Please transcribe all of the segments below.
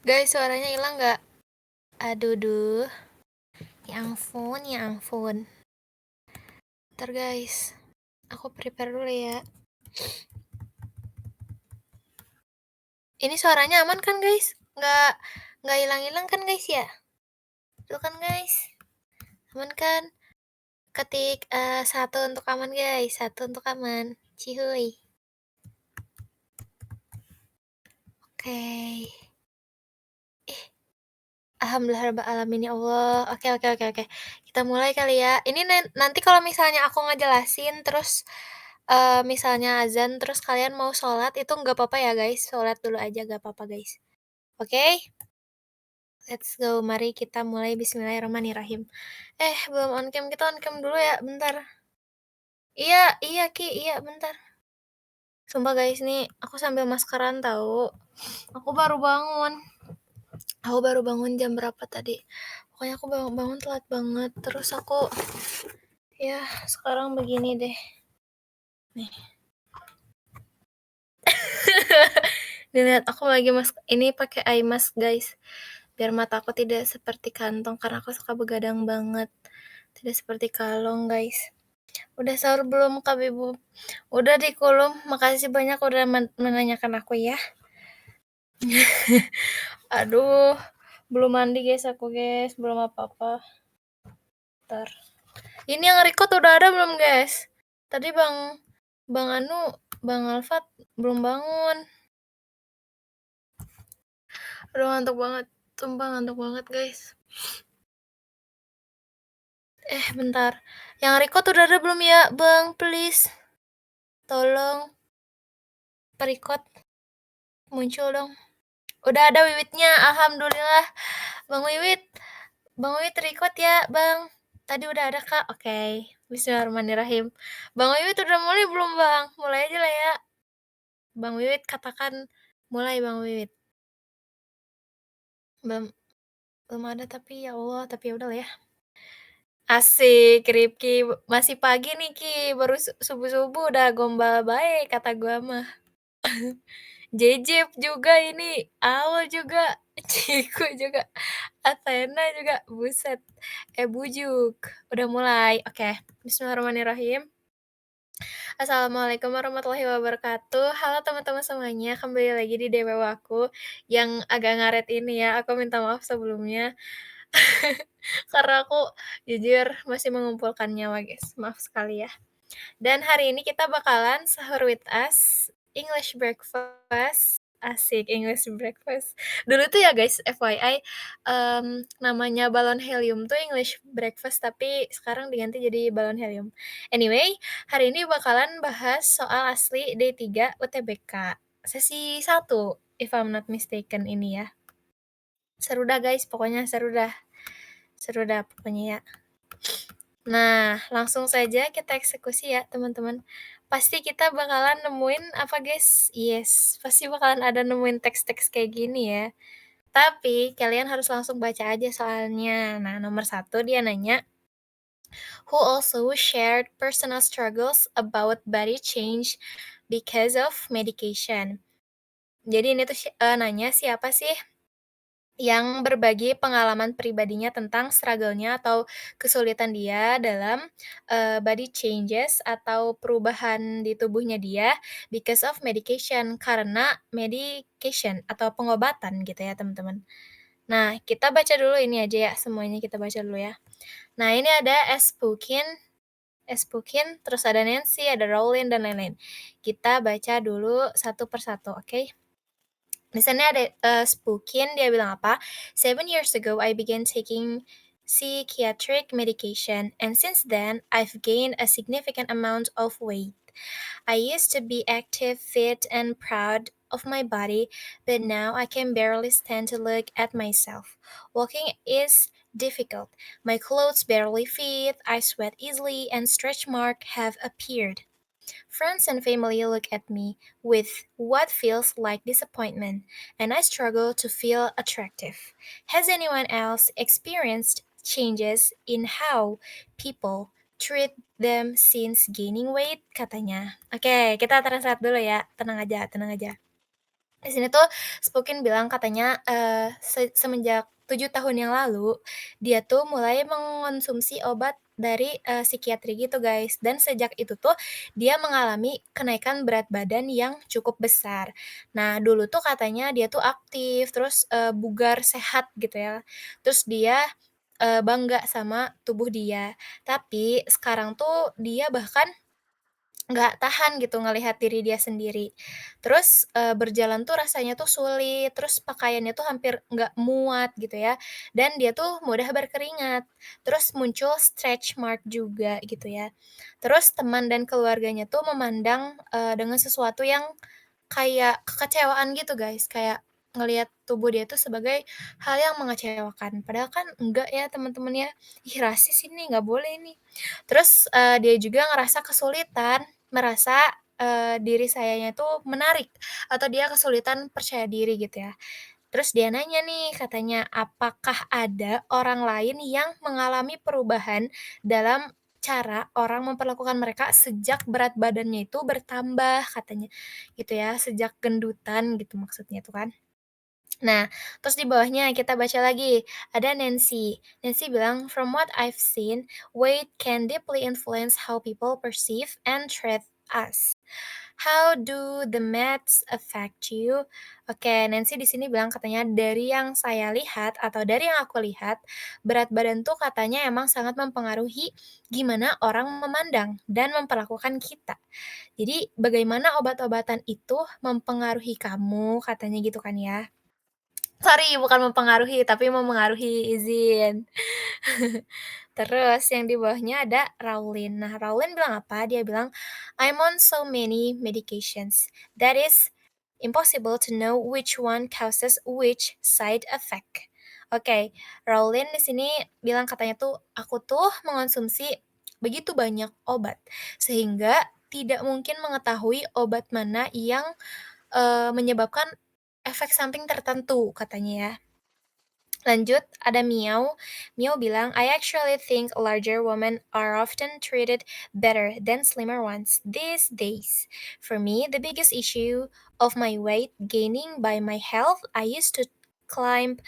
Guys, suaranya hilang nggak? Aduh duh. Ya ampun, ya ampun. Ntar guys, aku prepare dulu ya. Ini suaranya aman kan guys? Nggak hilang-hilang kan guys ya? Tuh kan guys, aman kan? Ketik satu untuk aman guys, satu untuk aman. Cihuy. Oke. Alhamdulillah rabbil alamin ya Allah. Oke oke oke oke. Kita mulai kali ya. Ini nanti kalau misalnya aku ngejelasin terus, misalnya azan terus kalian mau sholat itu nggak apa-apa ya guys, sholat dulu aja nggak apa-apa guys. Oke? Let's go, mari kita mulai bismillahirrahmanirrahim. Belum on cam, kita on cam dulu ya, bentar. Iya iya Ki, iya bentar. Sumpah guys nih, aku sambil maskeran tahu. Aku baru bangun. Aku baru bangun jam berapa tadi? Pokoknya aku bangun telat banget. Terus aku ya sekarang begini deh. Nih. Dilihat aku lagi ini pakai eye mask guys. Biar mata aku tidak seperti kantong karena aku suka begadang banget. Tidak seperti kalong guys. Udah sahur belum Kak Bibu? Udah di kolom. Makasih banyak udah menanyakan aku ya. Aduh, belum mandi guys aku guys, belum apa-apa. Ntar. Ini yang record udah ada belum guys? Tadi Bang Bang Alfat belum bangun. Aduh ngantuk banget, sumpah ngantuk banget guys. Bentar, yang record udah ada belum ya Bang? Please, tolong record muncul dong. Udah ada Wiwitnya, alhamdulillah. Bang Wiwit record ya Bang. Tadi udah ada Kak, oke. Bismillahirrahmanirrahim. Bang Wiwit udah mulai belum Bang? Mulai aja lah ya. Bang Wiwit katakan mulai Bang Wiwit. Belum belum ada tapi ya Allah, tapi ya udahlah ya. Asik, Rifki, masih pagi nih Ki, baru subuh-subuh udah gombal bae kata gua mah. Jejep juga ini, Awal juga, Ciku juga, Athena juga, buset. Bujuk, udah mulai. Oke, bismillahirrahmanirrahim. Assalamualaikum warahmatullahi wabarakatuh. Halo teman-teman semuanya, kembali lagi di DWW aku yang agak ngaret ini ya, aku minta maaf sebelumnya. Karena aku jujur masih mengumpulkan nyawa guys, maaf sekali ya. Dan hari ini kita bakalan sahur with us, English breakfast, asik English breakfast. Dulu tuh ya guys, FYI, namanya balon helium tuh English breakfast, tapi sekarang diganti jadi balon helium. Anyway, hari ini bakalan bahas soal asli D3 UTBK, sesi 1, if I'm not mistaken ini ya. Seru dah guys, pokoknya seru dah pokoknya ya. Nah, langsung saja kita eksekusi ya teman-teman. Pasti kita bakalan nemuin apa guys? Yes, pasti bakalan ada nemuin teks-teks kayak gini ya. Tapi kalian harus langsung baca aja soalnya. Nah, nomor 1 dia nanya, who also shared personal struggles about body change because of medication. Jadi ini tuh nanya siapa sih yang berbagi pengalaman pribadinya tentang struggle-nya atau kesulitan dia dalam, body changes atau perubahan di tubuhnya dia because of medication, karena medication atau pengobatan gitu ya teman-teman. Nah, kita baca dulu ini aja ya, semuanya kita baca dulu ya. Nah, ini ada Espukin, terus ada Nancy, ada Rowling, dan lain-lain. Kita baca dulu satu persatu, oke? Di sana ada Spookin, dia bilang apa? 7 years ago, I began taking psychiatric medication, and since then, I've gained a significant amount of weight. I used to be active, fit, and proud of my body, but now I can barely stand to look at myself. Walking is difficult. My clothes barely fit, I sweat easily, and stretch marks have appeared. Friends and family look at me with what feels like disappointment, and I struggle to feel attractive. Has anyone else experienced changes in how people treat them since gaining weight? Katanya. Oke, kita translate dulu ya. Tenang aja, tenang aja. Di sini tuh Spokin bilang katanya, semenjak 7 tahun yang lalu, dia tuh mulai mengonsumsi obat dari, psikiatri gitu guys, dan sejak itu tuh dia mengalami kenaikan berat badan yang cukup besar. Nah dulu tuh katanya dia tuh aktif, terus, bugar, sehat gitu ya, terus dia, bangga sama tubuh dia. Tapi sekarang tuh dia bahkan nggak tahan gitu ngelihat diri dia sendiri. Terus, berjalan tuh rasanya tuh sulit, terus pakaiannya tuh hampir nggak muat gitu ya, dan dia tuh mudah berkeringat. Terus muncul stretch mark juga gitu ya. Terus teman dan keluarganya tuh memandang, dengan sesuatu yang kayak kekecewaan gitu guys, kayak ngelihat tubuh dia tuh sebagai hal yang mengecewakan. Padahal kan enggak ya teman-teman ya, ih rasis ini, nggak boleh ini. Terus, dia juga ngerasa kesulitan merasa, diri sayanya tuh menarik atau dia kesulitan percaya diri gitu ya. Terus dia nanya nih katanya, "Apakah ada orang lain yang mengalami perubahan dalam cara orang memperlakukan mereka sejak berat badannya itu bertambah?" Katanya, gitu ya, sejak gendutan gitu maksudnya tuh kan. Nah, terus di bawahnya kita baca lagi, ada Nancy. Nancy bilang, "From what I've seen, weight can deeply influence how people perceive and treat us. How do the maths affect you?" Oke, Nancy di sini bilang katanya, "Dari yang saya lihat atau dari yang aku lihat, berat badan tuh katanya emang sangat mempengaruhi gimana orang memandang dan memperlakukan kita. Jadi, bagaimana obat-obatan itu mempengaruhi kamu?" Katanya gitu kan ya. Sorry, bukan mempengaruhi, tapi memengaruhi, izin. Terus yang di bawahnya ada Raulin. Nah, Raulin bilang apa? Dia bilang, "I'm on so many medications that is impossible to know which one causes which side effect." Oke, Raulin di sini bilang katanya tuh, "Aku tuh mengonsumsi begitu banyak obat, sehingga tidak mungkin mengetahui obat mana yang menyebabkan efek samping tertentu," katanya ya. Lanjut, ada Miao. Miao bilang, "I actually think larger women are often treated better than slimmer ones these days. For me, the biggest issue of my weight gaining by my health, I used to climb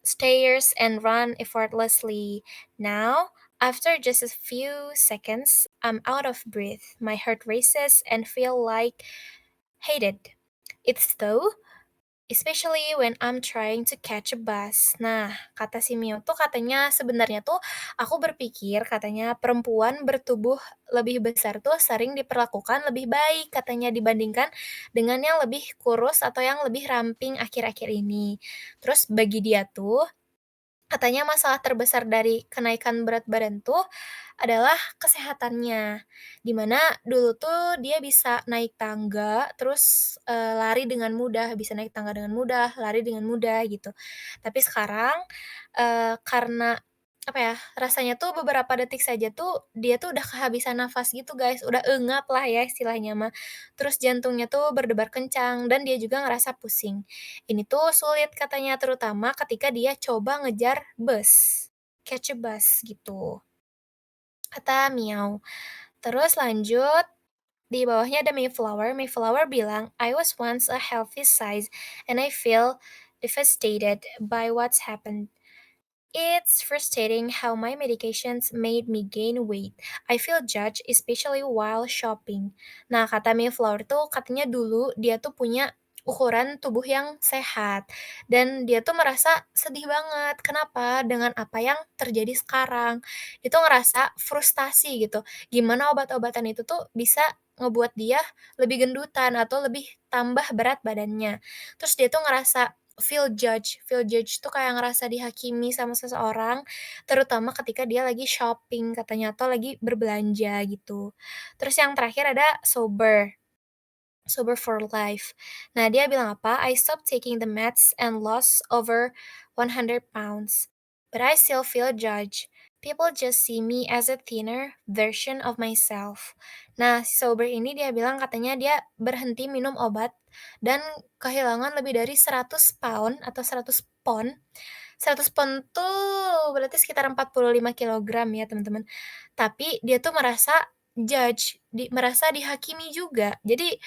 stairs and run effortlessly. Now, after just a few seconds, I'm out of breath. My heart races and feel like hated. It's though especially when I'm trying to catch a bus." Nah, kata si Mio tuh katanya sebenarnya tuh aku berpikir katanya perempuan bertubuh lebih besar tuh sering diperlakukan lebih baik katanya dibandingkan dengan yang lebih kurus atau yang lebih ramping akhir-akhir ini. Terus bagi dia tuh katanya masalah terbesar dari kenaikan berat badan tuh adalah kesehatannya. Di mana dulu tuh dia bisa naik tangga, terus, lari dengan mudah, bisa naik tangga dengan mudah, lari dengan mudah gitu. Tapi sekarang, karena apa ya, rasanya tuh beberapa detik saja tuh dia tuh udah kehabisan nafas gitu guys, udah engap lah ya istilahnya mah. Terus jantungnya tuh berdebar kencang dan dia juga ngerasa pusing. Ini tuh sulit katanya terutama ketika dia coba ngejar bus, catch a bus gitu, kata Miau. Terus lanjut, di bawahnya ada Mayflower. Mayflower bilang, "I was once a healthy size and I feel devastated by what's happened. It's frustrating how my medications made me gain weight. I feel judged, especially while shopping." Nah, kata Mayflower tuh katanya dulu dia tuh punya ukuran tubuh yang sehat dan dia tuh merasa sedih banget. Kenapa? Dengan apa yang terjadi sekarang. Itu ngerasa frustasi gitu. Gimana obat-obatan itu tuh bisa ngebuat dia lebih gendutan atau lebih tambah berat badannya. Terus dia tuh ngerasa feel judge tuh kayak ngerasa dihakimi sama seseorang, terutama ketika dia lagi shopping katanya atau lagi berbelanja gitu. Terus yang terakhir ada sober, sober for life. Nah, dia bilang apa, "I stopped taking the meds and lost over 100 pounds, but I still feel judged. People just see me as a thinner version of myself." Nah, si sober ini dia bilang katanya dia berhenti minum obat dan kehilangan lebih dari 100 pound atau 100 pon. 100 pon tuh berarti sekitar 45 kilogram ya, teman-teman. Tapi dia tuh merasa merasa dihakimi juga. Jadi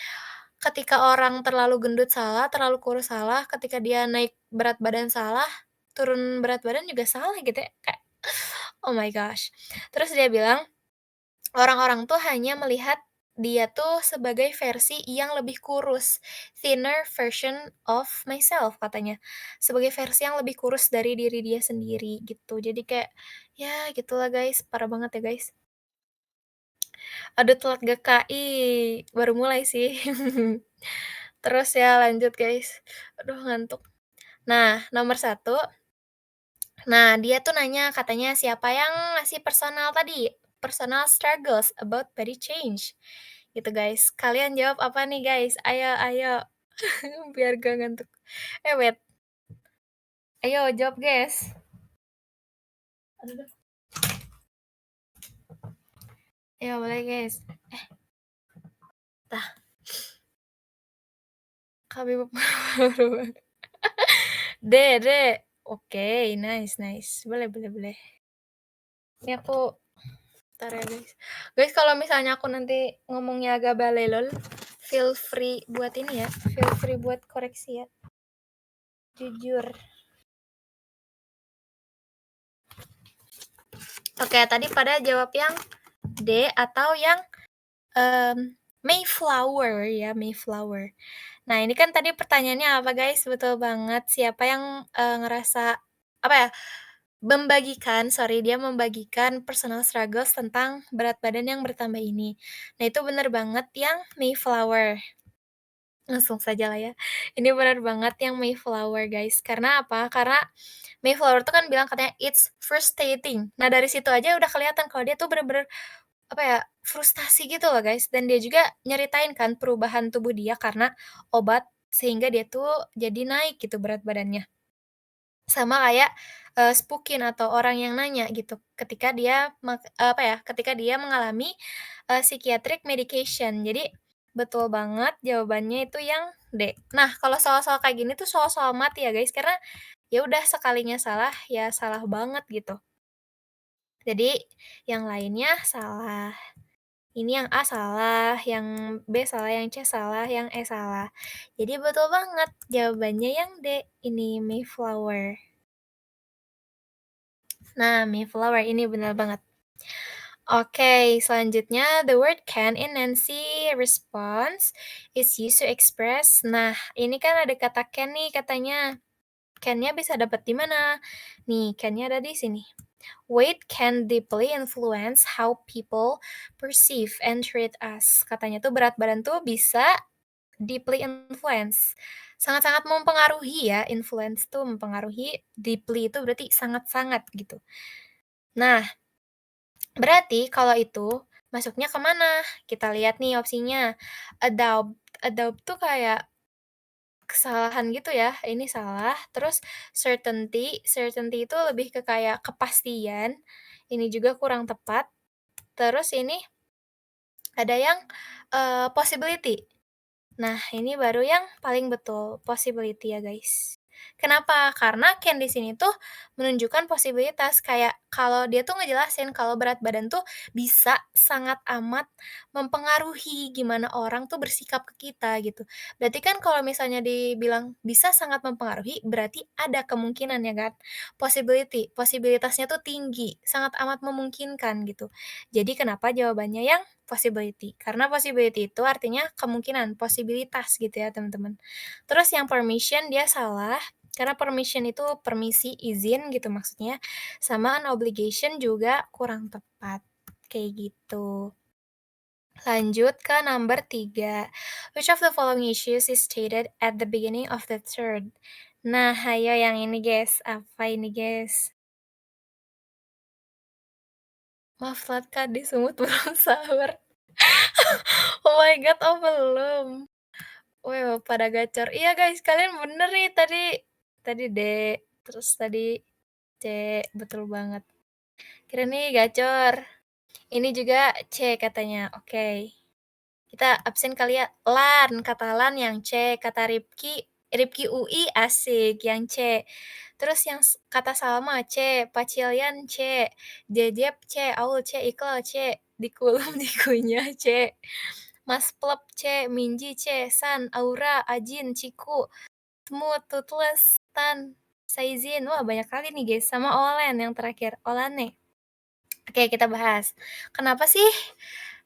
ketika orang terlalu gendut salah, terlalu kurus salah, ketika dia naik berat badan salah, turun berat badan juga salah gitu ya, kayak oh my gosh. Terus dia bilang, orang-orang tuh hanya melihat dia tuh sebagai versi yang lebih kurus, thinner version of myself katanya. Sebagai versi yang lebih kurus dari diri dia sendiri gitu. Jadi kayak, ya gitulah guys, parah banget ya guys. Aduh telat GKI, baru mulai sih. Terus ya lanjut guys, aduh ngantuk. Nah, nomor satu, nah dia tuh nanya katanya siapa yang ngasih personal tadi, personal struggles about body change, gitu guys. Kalian jawab apa nih guys? Ayo ayo, biar gak ngantuk. Wait, ayo jawab guys. Aduh, ayo boleh guys. Tah, kami D. Oke, nice nice. Boleh boleh boleh. Ini aku entar ya guys. Guys, kalau misalnya aku nanti ngomongnya agak balelol, feel free buat ini ya, feel free buat koreksi ya. Jujur. Oke, tadi pada jawab yang D atau yang Mayflower ya, Mayflower. Nah, ini kan tadi pertanyaannya apa guys? Betul banget. Siapa yang ngerasa apa ya? Dia membagikan personal struggles tentang berat badan yang bertambah ini. Nah, itu bener banget yang Mayflower. Langsung saja lah ya. Ini benar banget yang Mayflower, guys. Karena apa? Karena Mayflower tuh kan bilang katanya, "It's frustrating." Nah, dari situ aja udah kelihatan kalau dia tuh bener-bener, apa ya, frustasi gitu loh, guys. Dan dia juga nyeritain kan perubahan tubuh dia karena obat, sehingga dia tuh jadi naik gitu berat badannya. Sama kayak, Spookin atau orang yang nanya gitu ketika dia apa ya, ketika dia mengalami, psychiatric medication. Jadi, betul banget jawabannya itu yang D. Nah, kalau soal-soal kayak gini tuh soal-soal mati ya guys, karena ya udah sekalinya salah, ya salah banget gitu. Jadi, yang lainnya salah. Ini yang A salah, yang B salah, yang C salah, yang E salah. Jadi betul banget jawabannya yang D, ini Mayflower. Nah, Mayflower ini benar banget. Oke, selanjutnya the word can in Nancy response is used to express. Nah, ini kan ada kata can nih katanya. Can-nya bisa dapat di mana? Nih, can-nya ada di sini. Weight can deeply influence how people perceive and treat us. Katanya tuh berat badan tuh bisa deeply influence. Sangat-sangat mempengaruhi ya, influence tuh mempengaruhi, deeply itu berarti sangat-sangat gitu. Nah, berarti kalau itu masuknya ke mana? Kita lihat nih opsinya. Adopt. Adopt tuh kayak kesalahan gitu ya, ini salah. Terus certainty, certainty itu lebih ke kayak kepastian. Ini juga kurang tepat. Terus ini ada yang possibility. Nah, ini baru yang paling betul, possibility ya, guys. Kenapa? Karena can di sini tuh menunjukkan posibilitas, kayak kalau dia tuh ngejelasin kalau berat badan tuh bisa sangat amat mempengaruhi gimana orang tuh bersikap ke kita gitu. Berarti kan kalau misalnya dibilang bisa sangat mempengaruhi, berarti ada kemungkinan ya kan? Possibility, posibilitasnya tuh tinggi, sangat amat memungkinkan gitu. Jadi kenapa jawabannya yang possibility, karena possibility itu artinya kemungkinan, posibilitas gitu ya teman-teman. Terus yang permission dia salah, karena permission itu permisi, izin gitu maksudnya, sama an obligation juga kurang tepat, kayak gitu. Lanjut ke number 3. Which of the following issues is stated at the beginning of the third? Nah, ayo yang ini guys, apa ini guys? Maaf telat Kak, di semut belum sahur. Oh my god, oh belum. Wih, pada gacor. Iya guys, kalian bener nih tadi. Tadi D, terus tadi C, betul banget. Kira nih gacor. Ini juga C katanya, oke. Kita absen kali ya. Lan, kata Lan yang C, kata Ripki UI asik yang C. Terus yang kata Salma C, Pacilian C, Jejep C, Aul C, Iqbal C, Dikulum dikunyah C. Mas Plep C, Minji C, San, Aura, Ajin, Ciku, Smooth, Toothless, Tan, Saizin. Wah, banyak kali nih, guys, sama Olen yang terakhir, Olane. Oke, kita bahas. Kenapa sih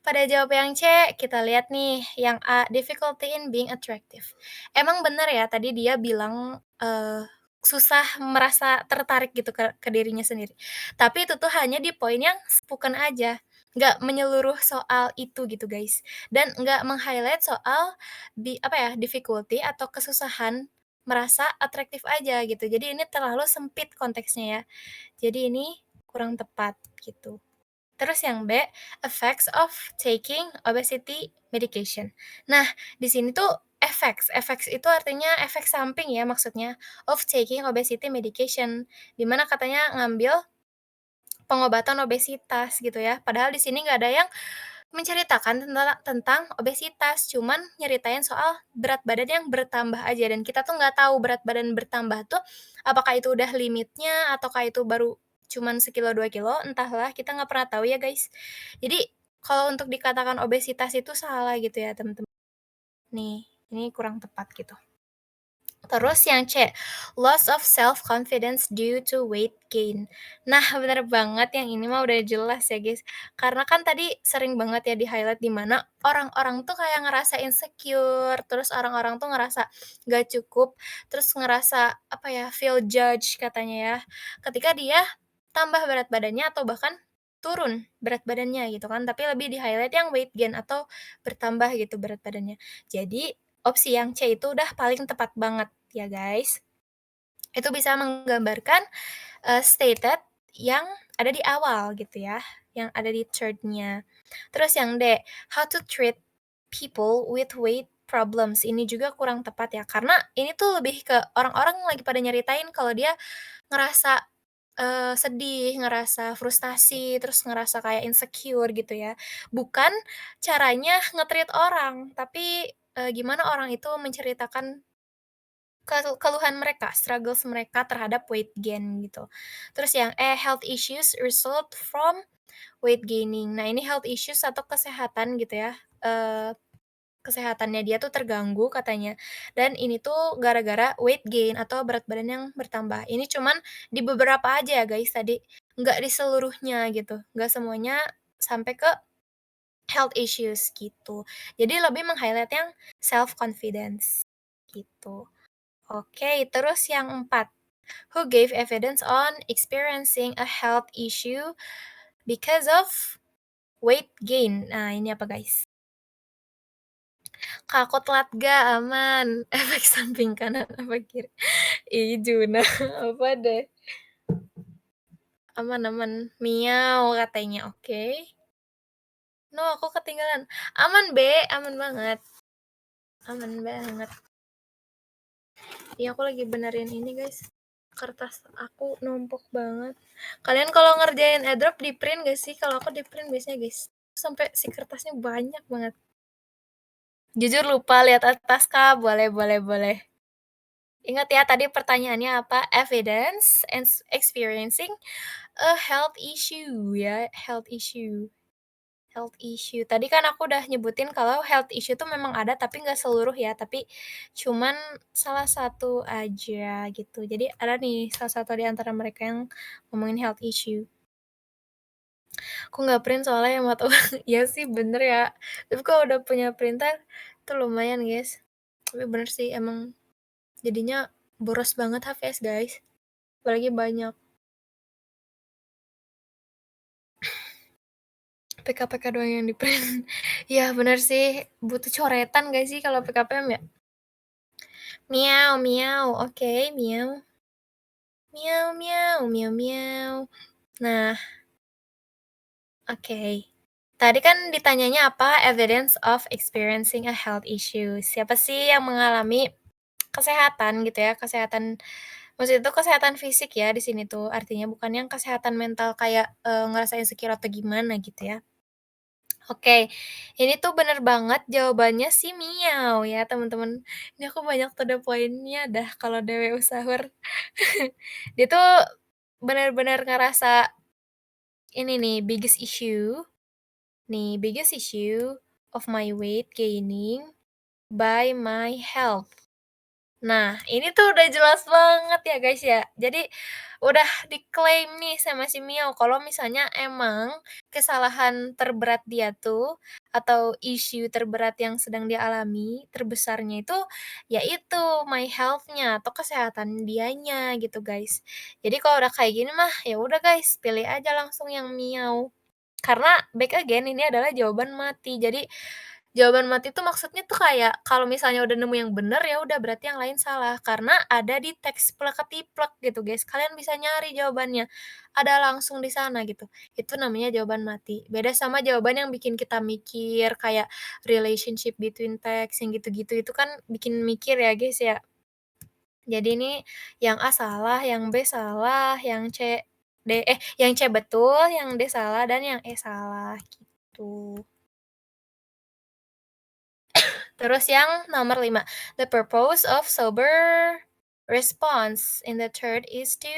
pada jawab yang C? Kita lihat nih, yang A, difficulty in being attractive. Emang bener ya, tadi dia bilang, susah merasa tertarik gitu ke dirinya sendiri. Tapi itu tuh hanya di poin yang spoken aja, nggak menyeluruh soal itu gitu, guys. Dan nggak meng-highlight soal apa ya, difficulty atau kesusahan merasa atraktif aja gitu. Jadi ini terlalu sempit konteksnya ya. Jadi ini kurang tepat gitu. Terus yang B, effects of taking obesity medication. Nah, di sini tuh effects itu artinya efek samping ya maksudnya, of taking obesity medication, di mana katanya ngambil pengobatan obesitas gitu ya. Padahal di sini nggak ada yang menceritakan tentang obesitas, cuman nyeritain soal berat badan yang bertambah aja dan kita tuh nggak tahu berat badan bertambah tuh apakah itu udah limitnya ataukah itu baru cuman sekilo, 2 kilo, entahlah kita nggak pernah tahu ya, guys. Jadi kalau untuk dikatakan obesitas itu salah gitu ya, teman-teman. Nih, ini kurang tepat gitu. Terus yang C, loss of self confidence due to weight gain. Nah, bener banget yang ini mah udah jelas ya, guys. Karena kan tadi sering banget ya di-highlight di mana orang-orang tuh kayak ngerasa insecure, terus orang-orang tuh ngerasa gak cukup, terus ngerasa apa ya, feel judge katanya ya. Ketika dia tambah berat badannya atau bahkan turun berat badannya gitu kan, tapi lebih di-highlight yang weight gain atau bertambah gitu berat badannya. Jadi opsi yang C itu udah paling tepat banget ya guys. Itu bisa menggambarkan, stated yang ada di awal gitu ya, yang ada di third-nya. Terus yang D, how to treat people with weight problems. Ini juga kurang tepat ya, karena ini tuh lebih ke orang-orang lagi pada nyeritain kalau dia ngerasa, sedih, ngerasa frustasi, terus ngerasa kayak insecure gitu ya. Bukan caranya nge-treat orang, tapi, gimana orang itu menceritakan keluhan mereka, struggles mereka terhadap weight gain gitu. Terus yang E, health issues result from weight gaining. Nah, ini health issues atau kesehatan gitu ya, kesehatannya dia tuh terganggu katanya, dan ini tuh gara-gara weight gain atau berat badan yang bertambah. Ini cuman di beberapa aja ya guys tadi, nggak di seluruhnya gitu, nggak semuanya sampai ke health issues gitu. Jadi lebih meng-highlight yang self confidence gitu. Oke, terus yang 4, who gave evidence on experiencing a health issue because of weight gain. Nah, ini apa guys? Kakot Latga aman, efek samping kanan apa kiri? Ih, Juna, apa deh? Aman aman, miau katanya, oke. No, aku ketinggalan. Aman, Be, aman banget, aman banget. Iya, aku lagi benerin ini, guys. Kertas aku numpuk banget. Kalian kalau ngerjain airdrop di-print gak sih? Kalau aku di-print biasanya, guys. Sampai si kertasnya banyak banget. Jujur lupa lihat atas, Kak. Boleh boleh boleh. Ingat ya tadi pertanyaannya apa? Evidence and experiencing a health issue ya, health issue. Health issue. Tadi kan aku udah nyebutin kalau health issue tuh memang ada tapi nggak seluruh ya, tapi cuman salah satu aja gitu. Jadi ada nih salah satu di antara mereka yang ngomongin health issue. Aku nggak print soalnya yang mata uang. Iya sih bener ya. Tapi kalau udah punya printer tuh lumayan guys. Tapi bener sih emang jadinya boros banget HVS guys. Apalagi banyak. PK-PK doang yang di-print. Iya bener sih, butuh coretan gak sih kalau PKPM ya? Miau miau, oke, miau. Miau miau, miau miau. Nah, oke. Tadi kan ditanyanya apa, evidence of experiencing a health issue. Siapa sih yang mengalami kesehatan gitu ya, kesehatan maksudnya itu kesehatan fisik ya di sini tuh, artinya bukan yang kesehatan mental kayak, ngerasa insecure atau gimana gitu ya. Oke, ini tuh bener banget jawabannya si Miau ya teman-teman. Ini aku banyak to the point-nya dah kalau DWU sahur. Dia tuh benar-benar ngerasa ini nih biggest issue of my weight gaining by my health. Nah, ini tuh udah jelas banget ya, guys, ya. Jadi, udah diklaim nih sama si Mio kalau misalnya emang kesalahan terberat dia tuh, atau issue terberat yang sedang dia alami, terbesarnya itu, yaitu my health-nya atau kesehatan dianya gitu, guys. Jadi kalau udah kayak gini mah, ya udah guys, pilih aja langsung yang Mio. Karena back again ini adalah jawaban mati. Jadi, jawaban mati itu maksudnya tuh kayak kalau misalnya udah nemu yang bener, ya udah berarti yang lain salah, karena ada di teks plek-ketiplek gitu, guys. Kalian bisa nyari jawabannya, ada langsung di sana gitu. Itu namanya jawaban mati. Beda sama jawaban yang bikin kita mikir kayak relationship between text yang gitu-gitu, itu kan bikin mikir ya, guys, ya. Jadi ini yang A salah, yang B salah, yang C betul, yang D salah, dan yang E salah, gitu. Terus yang nomor 5, the purpose of sober response in the third is to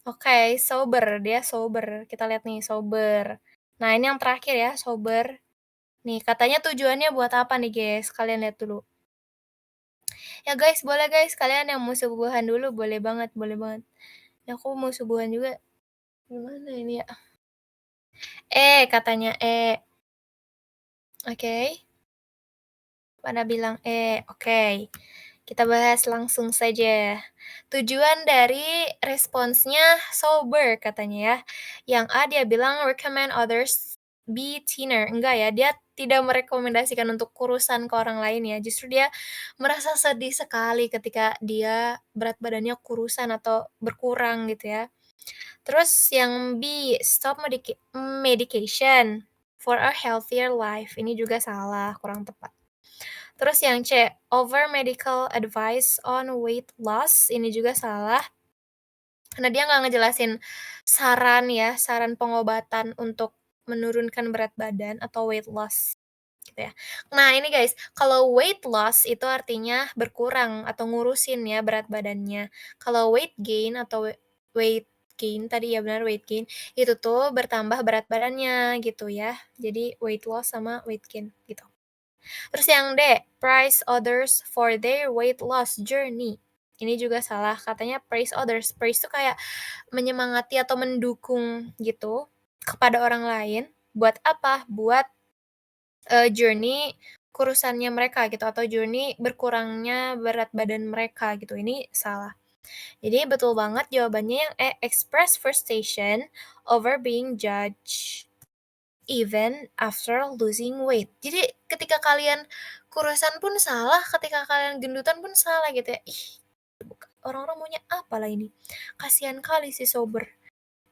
oke, sober, dia sober. Kita lihat nih, sober. Nah, ini yang terakhir ya, sober. Nih, katanya tujuannya buat apa nih, guys? Kalian lihat dulu. Ya, guys, boleh guys, kalian yang mau subuhan dulu, boleh banget, boleh banget. Ya, aku mau subuhan juga. Gimana ini ya? Katanya Oke. Pada bilang oke. Kita bahas langsung saja. Tujuan dari responsnya sober katanya ya. Yang A dia bilang recommend others be thinner. Enggak ya, dia tidak merekomendasikan untuk kurusan ke orang lain ya. Justru dia merasa sedih sekali ketika dia berat badannya kurusan atau berkurang gitu ya. Terus yang B, stop medication for a healthier life. Ini juga salah, kurang tepat. Terus yang C, over medical advice on weight loss, ini juga salah, karena dia nggak ngejelasin saran ya, saran pengobatan untuk menurunkan berat badan atau weight loss, gitu ya. Nah ini guys, kalau weight loss itu artinya berkurang atau ngurusin ya berat badannya. Kalau weight gain atau weight gain, tadi ya benar weight gain, itu tuh bertambah berat badannya gitu ya. Jadi weight loss sama weight gain gitu. Terus yang D, praise others for their weight loss journey. Ini juga salah, katanya praise others. Praise itu kayak menyemangati atau mendukung gitu kepada orang lain. Buat apa? Buat journey kurusannya mereka gitu atau journey berkurangnya berat badan mereka gitu. Ini salah. Jadi betul banget jawabannya yang E, express frustration over being judged even after losing weight. Jadi ketika kalian kurusan pun salah, ketika kalian gendutan pun salah gitu ya. Ih, orang-orang maunya apalah ini. Kasihan kali si sober.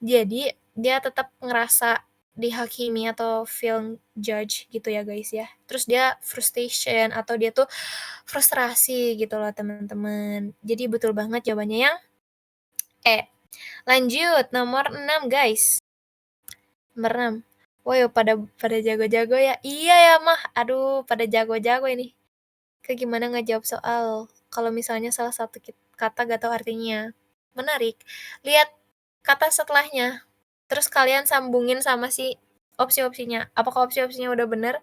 Jadi dia tetap ngerasa dihakimi atau feel judge gitu ya guys ya. Terus dia frustration atau dia tuh frustrasi gitu loh teman-teman. Jadi betul banget jawabannya yang E. Lanjut nomor 6 guys. Nomor 6. Woi, pada pada jago-jago ya. Iya ya, Mah. Aduh, pada jago-jago ini. Kayak gimana ngejawab soal kalau misalnya salah satu kata gak tahu artinya. Menarik. Lihat kata setelahnya. Terus kalian sambungin sama si opsi-opsinya. Apakah opsi-opsinya udah bener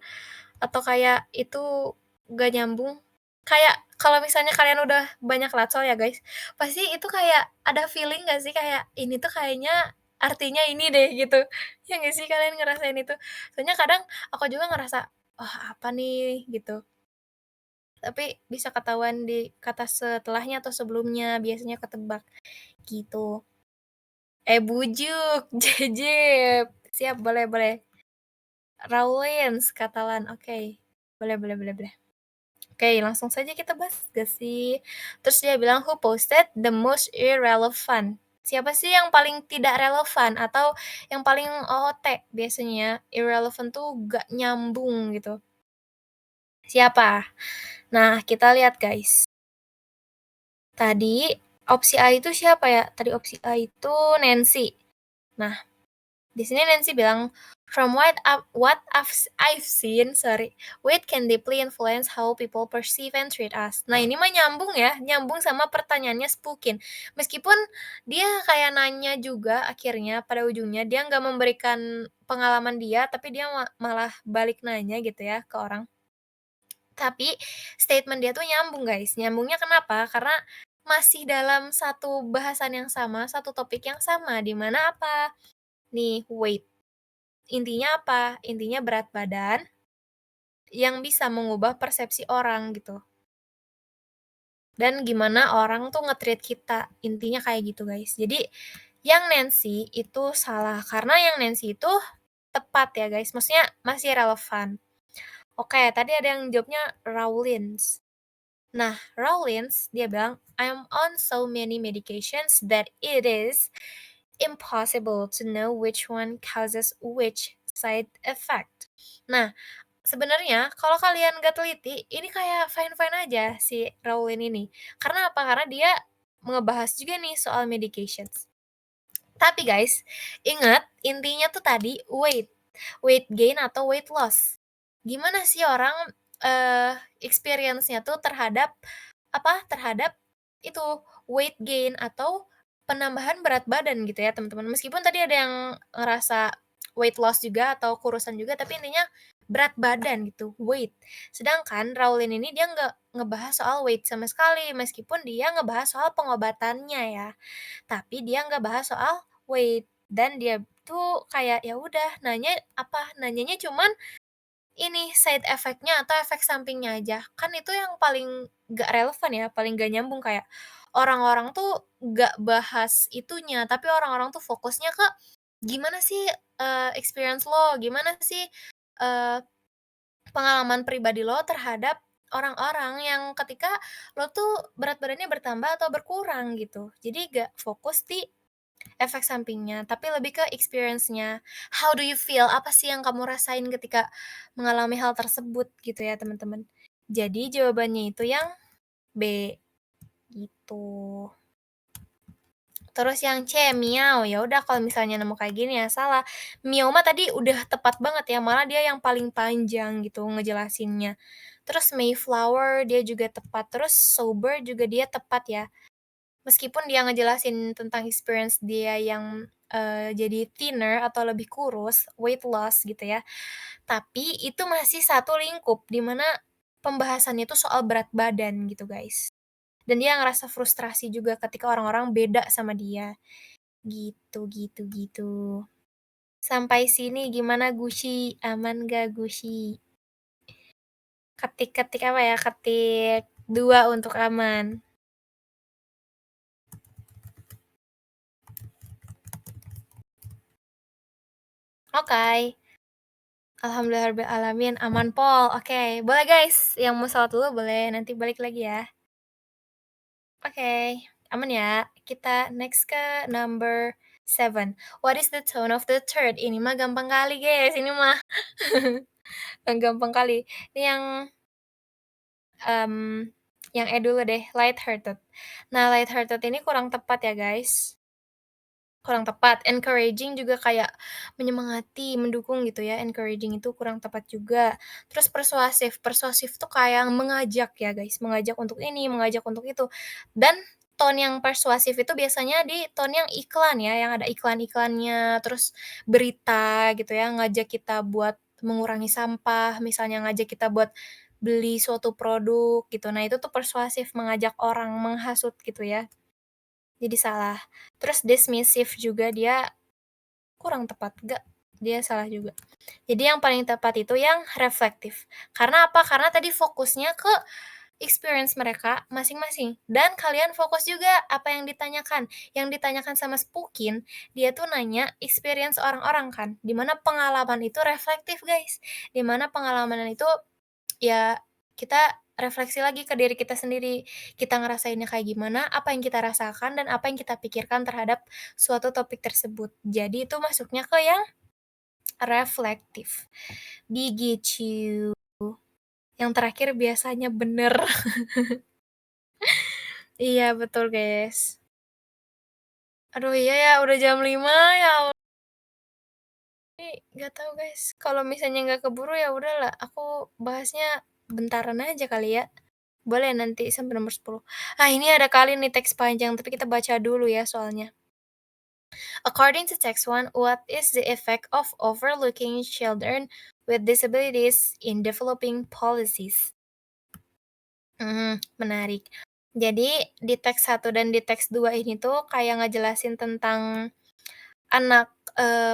atau kayak itu gak nyambung? Kayak kalau misalnya kalian udah banyak lacol ya guys, pasti itu kayak ada feeling gak sih kayak, ini tuh kayaknya artinya ini deh gitu. Ya nggak sih kalian ngerasain itu? Soalnya kadang aku juga ngerasa, "Wah apa nih?" Gitu. Tapi bisa ketahuan di kata setelahnya atau sebelumnya, biasanya ketebak, gitu. Bujuk, jejeb. Siap, boleh boleh. Raulens, Katalan, oke. Boleh boleh boleh boleh. Oke, langsung saja kita bahas gak sih? Terus dia bilang, "Who posted the most irrelevant?" Siapa sih yang paling tidak relevan atau yang paling OOT biasanya? Irrelevant tuh gak nyambung gitu. Siapa? Nah, kita lihat guys. Tadi opsi A itu siapa ya? Tadi opsi A itu Nancy. Nah, di sini Nancy bilang, "From I've seen, sorry, weight can deeply influence how people perceive and treat us." Nah, ini mah nyambung ya, nyambung sama pertanyaannya Spookin. Meskipun dia kayak nanya juga akhirnya pada ujungnya dia nggak memberikan pengalaman dia, tapi dia malah balik nanya gitu ya ke orang. Tapi statement dia tuh nyambung guys, nyambungnya kenapa? Karena masih dalam satu bahasan yang sama, satu topik yang sama, di mana apa? Nih, weight. Intinya apa? Intinya berat badan yang bisa mengubah persepsi orang gitu. Dan gimana orang tuh nge-treat kita, intinya kayak gitu guys. Jadi, yang Nancy itu salah, karena yang Nancy itu tepat ya guys, maksudnya masih relevan. Oke, tadi ada yang jawabnya Rawlins. Nah, Rawlins dia bilang, "I'm on so many medications that it is impossible to know which one causes which side effect." Nah, sebenarnya kalau kalian nggak teliti, ini kayak fine-fine aja si Rowling ini. Karena apa? Karena dia ngebahas juga nih soal medications. Tapi guys, ingat intinya tuh tadi weight, weight gain atau weight loss. Gimana sih orang, experience-nya tuh terhadap apa, terhadap itu weight gain atau penambahan berat badan gitu ya teman-teman. Meskipun tadi ada yang ngerasa weight loss juga atau kurusan juga, tapi intinya berat badan gitu, weight. Sedangkan Rowling ini dia nggak ngebahas soal weight sama sekali, meskipun dia ngebahas soal pengobatannya ya. Tapi dia nggak bahas soal weight, dan dia tuh kayak ya udah nanya apa, nanyanya cuman ini side effect-nya atau efek sampingnya aja. Kan itu yang paling nggak relevan ya, paling nggak nyambung kayak orang-orang tuh nggak bahas itunya, tapi orang-orang tuh fokusnya ke gimana sih, experience lo, gimana sih, eee, pengalaman pribadi lo terhadap orang-orang yang ketika lo tuh berat badannya bertambah atau berkurang gitu. Jadi nggak fokus di efek sampingnya, tapi lebih ke experience-nya. How do you feel? Apa sih yang kamu rasain ketika mengalami hal tersebut gitu ya, teman-teman. Jadi jawabannya itu yang B, gitu. Terus yang C, miau. Ya udah kalau misalnya nemu kayak gini ya salah. Miau mah tadi udah tepat banget ya, malah dia yang paling panjang gitu ngejelasinnya. Terus Mayflower dia juga tepat, terus sober juga dia tepat ya. Meskipun dia ngejelasin tentang experience dia yang, jadi thinner atau lebih kurus, weight loss gitu ya, tapi itu masih satu lingkup, di mana pembahasannya itu soal berat badan gitu, guys. Dan dia ngerasa frustrasi juga ketika orang-orang beda sama dia, gitu gitu gitu. Sampai sini gimana Gushi, aman gak Gushi? Ketik-ketik apa ya, ketik 2 untuk aman. Oke. Alhamdulillahirobbilalamin, aman Pol, oke. Boleh guys, yang mau salat dulu boleh, nanti balik lagi ya. Oke, aman ya. Kita next ke number 7. What is the tone of the third? Ini mah gampang kali guys, ini mah gampang kali. Ini mmm, yang E dulu deh, light-hearted. Nah, light-hearted ini kurang tepat ya guys. Kurang tepat, encouraging juga kayak menyemangati, mendukung gitu ya, encouraging itu kurang tepat juga. Terus persuasif, persuasif tuh kayak mengajak ya guys, mengajak untuk ini, mengajak untuk itu. Dan tone yang persuasif itu biasanya di tone yang iklan ya, yang ada iklan-iklannya, terus berita gitu ya, ngajak kita buat mengurangi sampah, misalnya ngajak kita buat beli suatu produk gitu. Nah itu tuh persuasif, mengajak orang, menghasut gitu ya. Jadi salah. Terus dismissive juga dia kurang tepat, enggak, dia salah juga. Jadi yang paling tepat itu yang reflektif. Karena apa? Karena tadi fokusnya ke experience mereka masing-masing dan kalian fokus juga apa yang ditanyakan. Yang ditanyakan sama Spookin, dia tuh nanya experience orang-orang kan, di mana pengalaman itu reflektif, guys. Di mana pengalaman itu ya, kita refleksi lagi ke diri kita sendiri. Kita ngerasainnya kayak gimana, apa yang kita rasakan, dan apa yang kita pikirkan terhadap suatu topik tersebut. Jadi itu masuknya ke yang reflektif. Begitu. Yang terakhir biasanya bener. Iya, betul, guys. Aduh, iya ya, udah jam 5 ya Allah. Ini nggak tahu, guys. Kalau misalnya nggak keburu ya udahlah, aku bahasnya bentaran aja kali ya. Boleh nanti sampai nomor 10. Ah, ini ada kali nih teks panjang, tapi kita baca dulu ya soalnya. According to text 1, what is the effect of overlooking children with disabilities in developing policies? Menarik. Jadi di teks satu dan di teks 2 ini tuh kayak ngejelasin tentang anak,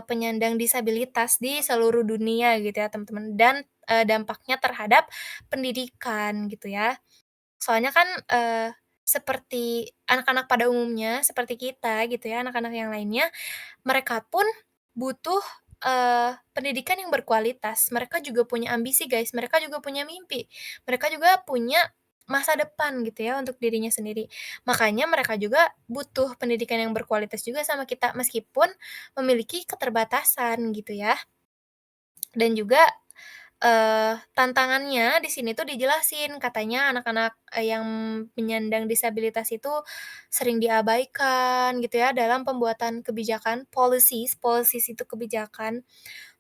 penyandang disabilitas di seluruh dunia gitu ya teman-teman dan, dampaknya terhadap pendidikan gitu ya. Soalnya kan, seperti anak-anak pada umumnya, seperti kita gitu ya, anak-anak yang lainnya, mereka pun butuh, pendidikan yang berkualitas. Mereka juga punya ambisi guys, mereka juga punya mimpi, mereka juga punya masa depan gitu ya untuk dirinya sendiri. Makanya mereka juga butuh pendidikan yang berkualitas juga sama kita, meskipun memiliki keterbatasan gitu ya. Dan juga tantangannya di sini tuh dijelasin, katanya anak-anak, yang penyandang disabilitas itu sering diabaikan gitu ya dalam pembuatan kebijakan policies, policies itu kebijakan.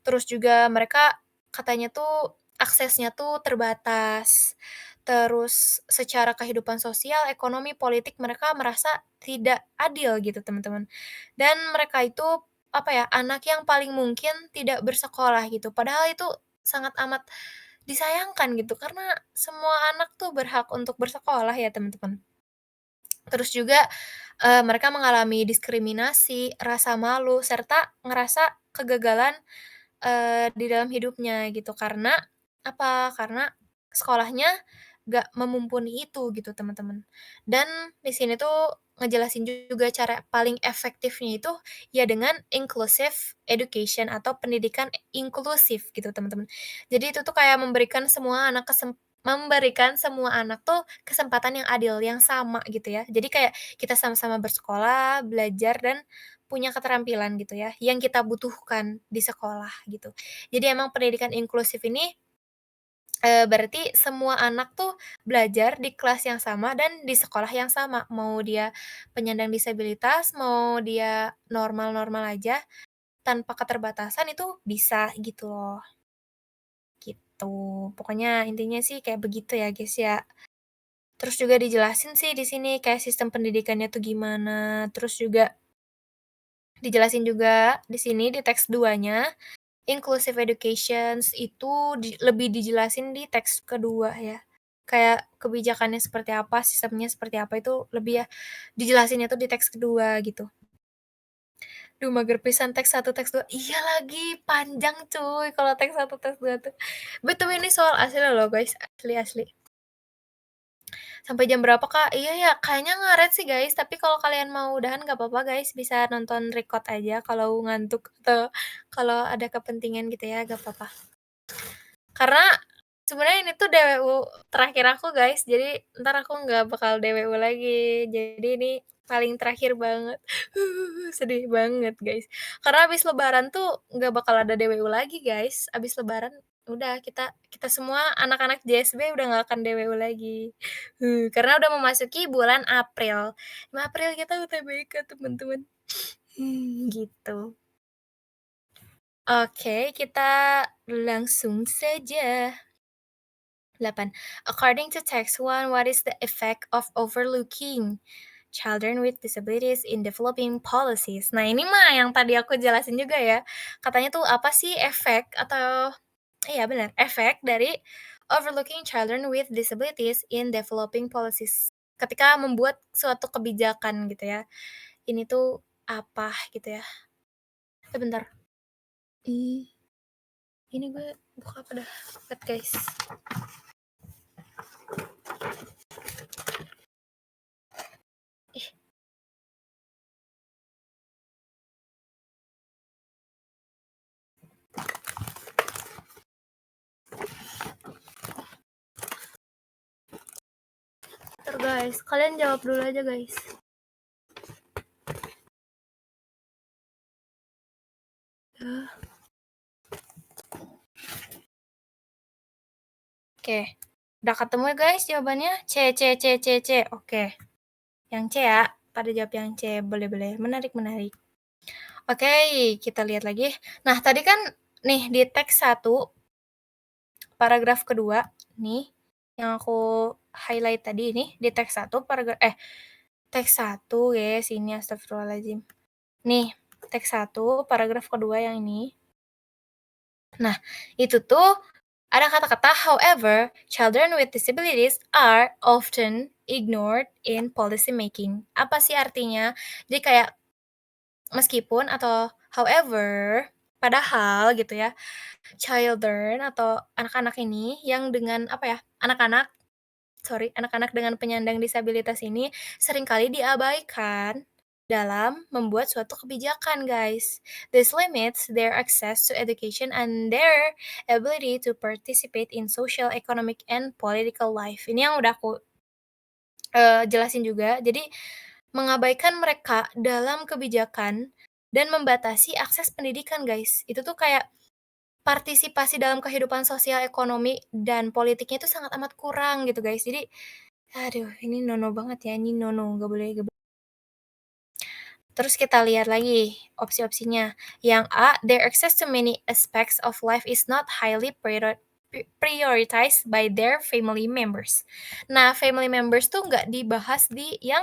Terus juga mereka katanya tuh aksesnya tuh terbatas. Terus secara kehidupan sosial, ekonomi, politik mereka merasa tidak adil gitu, teman-teman. Dan mereka itu, apa ya, anak yang paling mungkin tidak bersekolah gitu, padahal itu sangat amat disayangkan gitu, karena semua anak tuh berhak untuk bersekolah ya, teman-teman. Terus juga, mereka mengalami diskriminasi, rasa malu, serta ngerasa kegagalan di dalam hidupnya gitu, karena apa, karena sekolahnya nggak memumpuni itu gitu, teman-teman. Dan di sini tuh ngejelasin juga cara paling efektifnya itu ya dengan inclusive education atau pendidikan inklusif gitu, teman-teman. Jadi itu tuh kayak memberikan semua anak tuh kesempatan yang adil, yang sama gitu ya. Jadi kayak kita sama-sama bersekolah, belajar, dan punya keterampilan gitu ya, yang kita butuhkan di sekolah gitu. Jadi emang pendidikan inklusif ini, berarti semua anak tuh belajar di kelas yang sama dan di sekolah yang sama, mau dia penyandang disabilitas, mau dia normal-normal aja, tanpa keterbatasan itu bisa gitu loh, gitu. Pokoknya intinya sih kayak begitu ya, guys, ya. Terus juga dijelasin sih di sini kayak sistem pendidikannya tuh gimana, terus juga dijelasin juga di sini di teks duanya, inclusive educations itu lebih dijelasin di teks kedua ya. Kayak kebijakannya seperti apa, sistemnya seperti apa itu lebih ya dijelasinnya tuh di teks kedua gitu. Duh mager pisan teks satu teks 2 iya lagi, panjang cuy kalau teks satu teks 2 tuh. BTW ini soal asli loh guys, asli asli. Sampai jam berapa, Kak? Iya ya, kayaknya ngaret sih, guys, tapi kalau kalian mau udahan nggak apa-apa, guys, bisa nonton record aja kalau ngantuk atau kalau ada kepentingan gitu ya, nggak apa-apa. Karena sebenarnya ini tuh DWU terakhir aku, guys, jadi entar aku nggak bakal DWU lagi. Jadi ini paling terakhir banget. Sedih banget, guys. Karena habis lebaran tuh nggak bakal ada DWU lagi, guys. Habis lebaran udah kita kita semua anak-anak JSB udah nggak akan DWU lagi. Karena udah memasuki bulan April. 5 April kita UTBK, teman-teman. Gitu. Oke, kita langsung saja. 8. According to text 1, what is the effect of overlooking children with disabilities in developing policies? Nah, ini mah yang tadi aku jelasin juga ya. Katanya tuh apa sih efek atau iya benar, efek dari overlooking children with disabilities in developing policies. Ketika membuat suatu kebijakan gitu ya. Ini tuh apa gitu ya. Bentar. Ih, ini gue buka apa dah? Wait, guys. Ih, bentar guys. Kalian jawab dulu aja guys. Oke, udah ketemu ya guys jawabannya? C, C, C, C, C. Oke, yang C ya. Pada jawab yang C. Boleh, boleh. Menarik, menarik. Oke, kita lihat lagi. Nah, tadi kan nih di teks satu paragraf kedua nih, yang aku highlight tadi nih, di teks satu paragraf teks satu guys, ini astagfirullahaladzim. Nih, teks satu paragraf kedua yang ini. Nah, itu tuh Ada kata-kata, however, children with disabilities are often ignored in policy making. Apa sih artinya? Jadi kayak meskipun atau however, padahal gitu ya, children atau anak-anak ini yang dengan apa ya, anak-anak dengan penyandang disabilitas ini seringkali diabaikan dalam membuat suatu kebijakan, guys. This limits their access to education and their ability to participate in social, economic, and political life. Ini yang udah aku jelasin juga. Jadi mengabaikan mereka dalam kebijakan dan membatasi akses pendidikan, guys. Itu tuh kayak partisipasi dalam kehidupan sosial, ekonomi, dan politiknya itu sangat amat kurang gitu, guys. Jadi, aduh ini no-no banget ya, ini no-no, nggak boleh. Terus kita lihat lagi opsi-opsinya. Yang A, their access to many aspects of life is not highly prioritized by their family members. Nah, family members tuh nggak dibahas di yang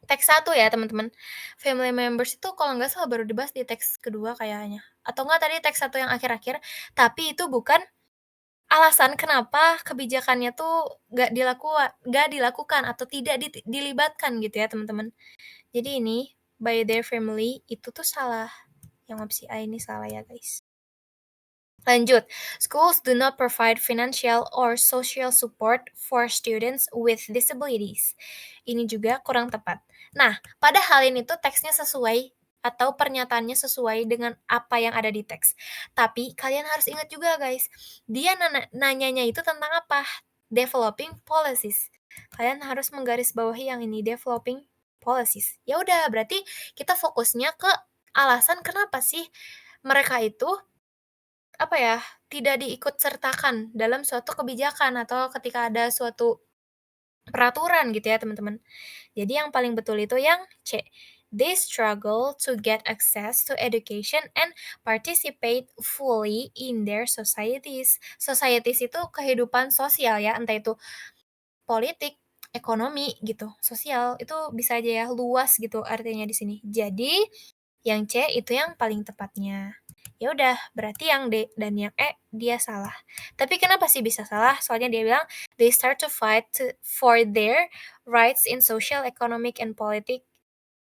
teks satu ya, teman-teman. Family members itu kalau nggak salah baru dibahas di teks kedua kayaknya. Atau nggak tadi teks satu yang akhir-akhir, tapi itu bukan alasan kenapa kebijakannya tuh nggak dilakukan atau tidak dilibatkan gitu ya, teman-teman. Jadi ini, by their family itu tuh salah, yang opsi A ini salah ya, guys. Lanjut, schools do not provide financial or social support for students with disabilities. Ini juga kurang tepat. Nah, pada hal ini tuh teksnya sesuai atau pernyataannya sesuai dengan apa yang ada di teks. Tapi kalian harus ingat juga, guys, dia nanyanya itu tentang apa? Developing policies. Kalian harus menggarisbawahi yang ini, developing policies. Ya udah, berarti kita fokusnya ke alasan kenapa sih mereka itu apa ya, tidak diikut sertakan dalam suatu kebijakan atau ketika ada suatu peraturan gitu ya, teman-teman. Jadi yang paling betul itu yang C. They struggle to get access to education and participate fully in their societies. Societies itu kehidupan sosial ya, entah itu politik, ekonomi gitu, sosial, itu bisa aja ya, luas gitu artinya di sini. Jadi yang C itu yang paling tepatnya. Ya udah, berarti yang D dan yang E dia salah. Tapi kenapa sih bisa salah? Soalnya dia bilang, "They start to fight for their rights in social, economic, and politic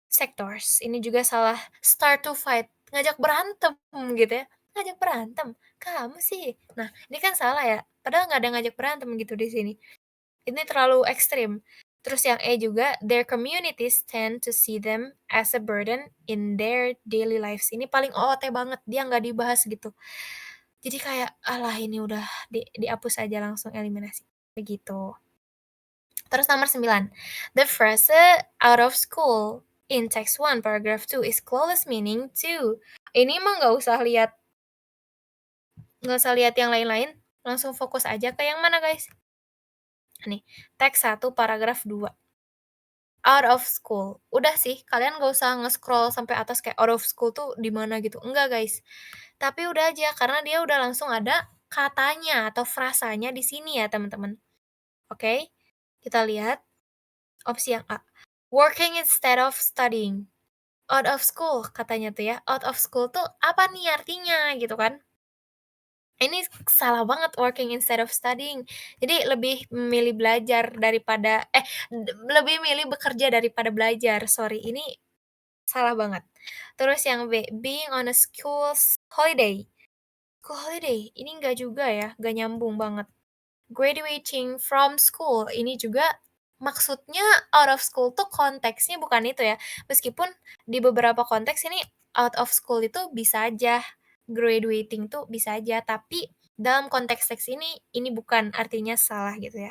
sectors." Ini juga salah. Start to fight, ngajak berantem gitu ya. Ngajak berantem? Kamu sih. Nah, ini kan salah ya. Padahal nggak ada ngajak berantem gitu di sini. Ini terlalu ekstrim. Terus yang E juga, their communities tend to see them as a burden in their daily lives. Ini paling OOT banget, dia nggak dibahas gitu. Jadi kayak, alah ini udah dihapus aja langsung eliminasi, begitu. Terus nomor 9, the phrase out of school in text 1 paragraph 2 is closest meaning to. Ini mah nggak usah lihat yang lain-lain, langsung fokus aja ke yang mana, guys? Nih, teks 1 paragraf 2. Out of school. Udah sih, kalian nggak usah nge-scroll sampai atas kayak out of school tuh di mana gitu, enggak, guys. Tapi udah aja, karena dia udah langsung ada katanya atau frasanya di sini ya, teman-teman. Oke? Kita lihat opsi yang A. Working instead of studying. Out of school katanya tuh ya. Out of school tuh apa nih artinya gitu kan? Ini salah banget, working instead of studying. Jadi lebih memilih belajar daripada lebih milih bekerja daripada belajar, sorry, ini salah banget. Terus yang B, being on a school's holiday. School holiday, ini enggak juga ya, nggak nyambung banget. Graduating from school, ini juga maksudnya out of school tuh konteksnya bukan itu ya. Meskipun di beberapa konteks ini out of school itu bisa aja, graduating tuh bisa aja, tapi dalam konteks teks ini bukan, artinya salah gitu ya.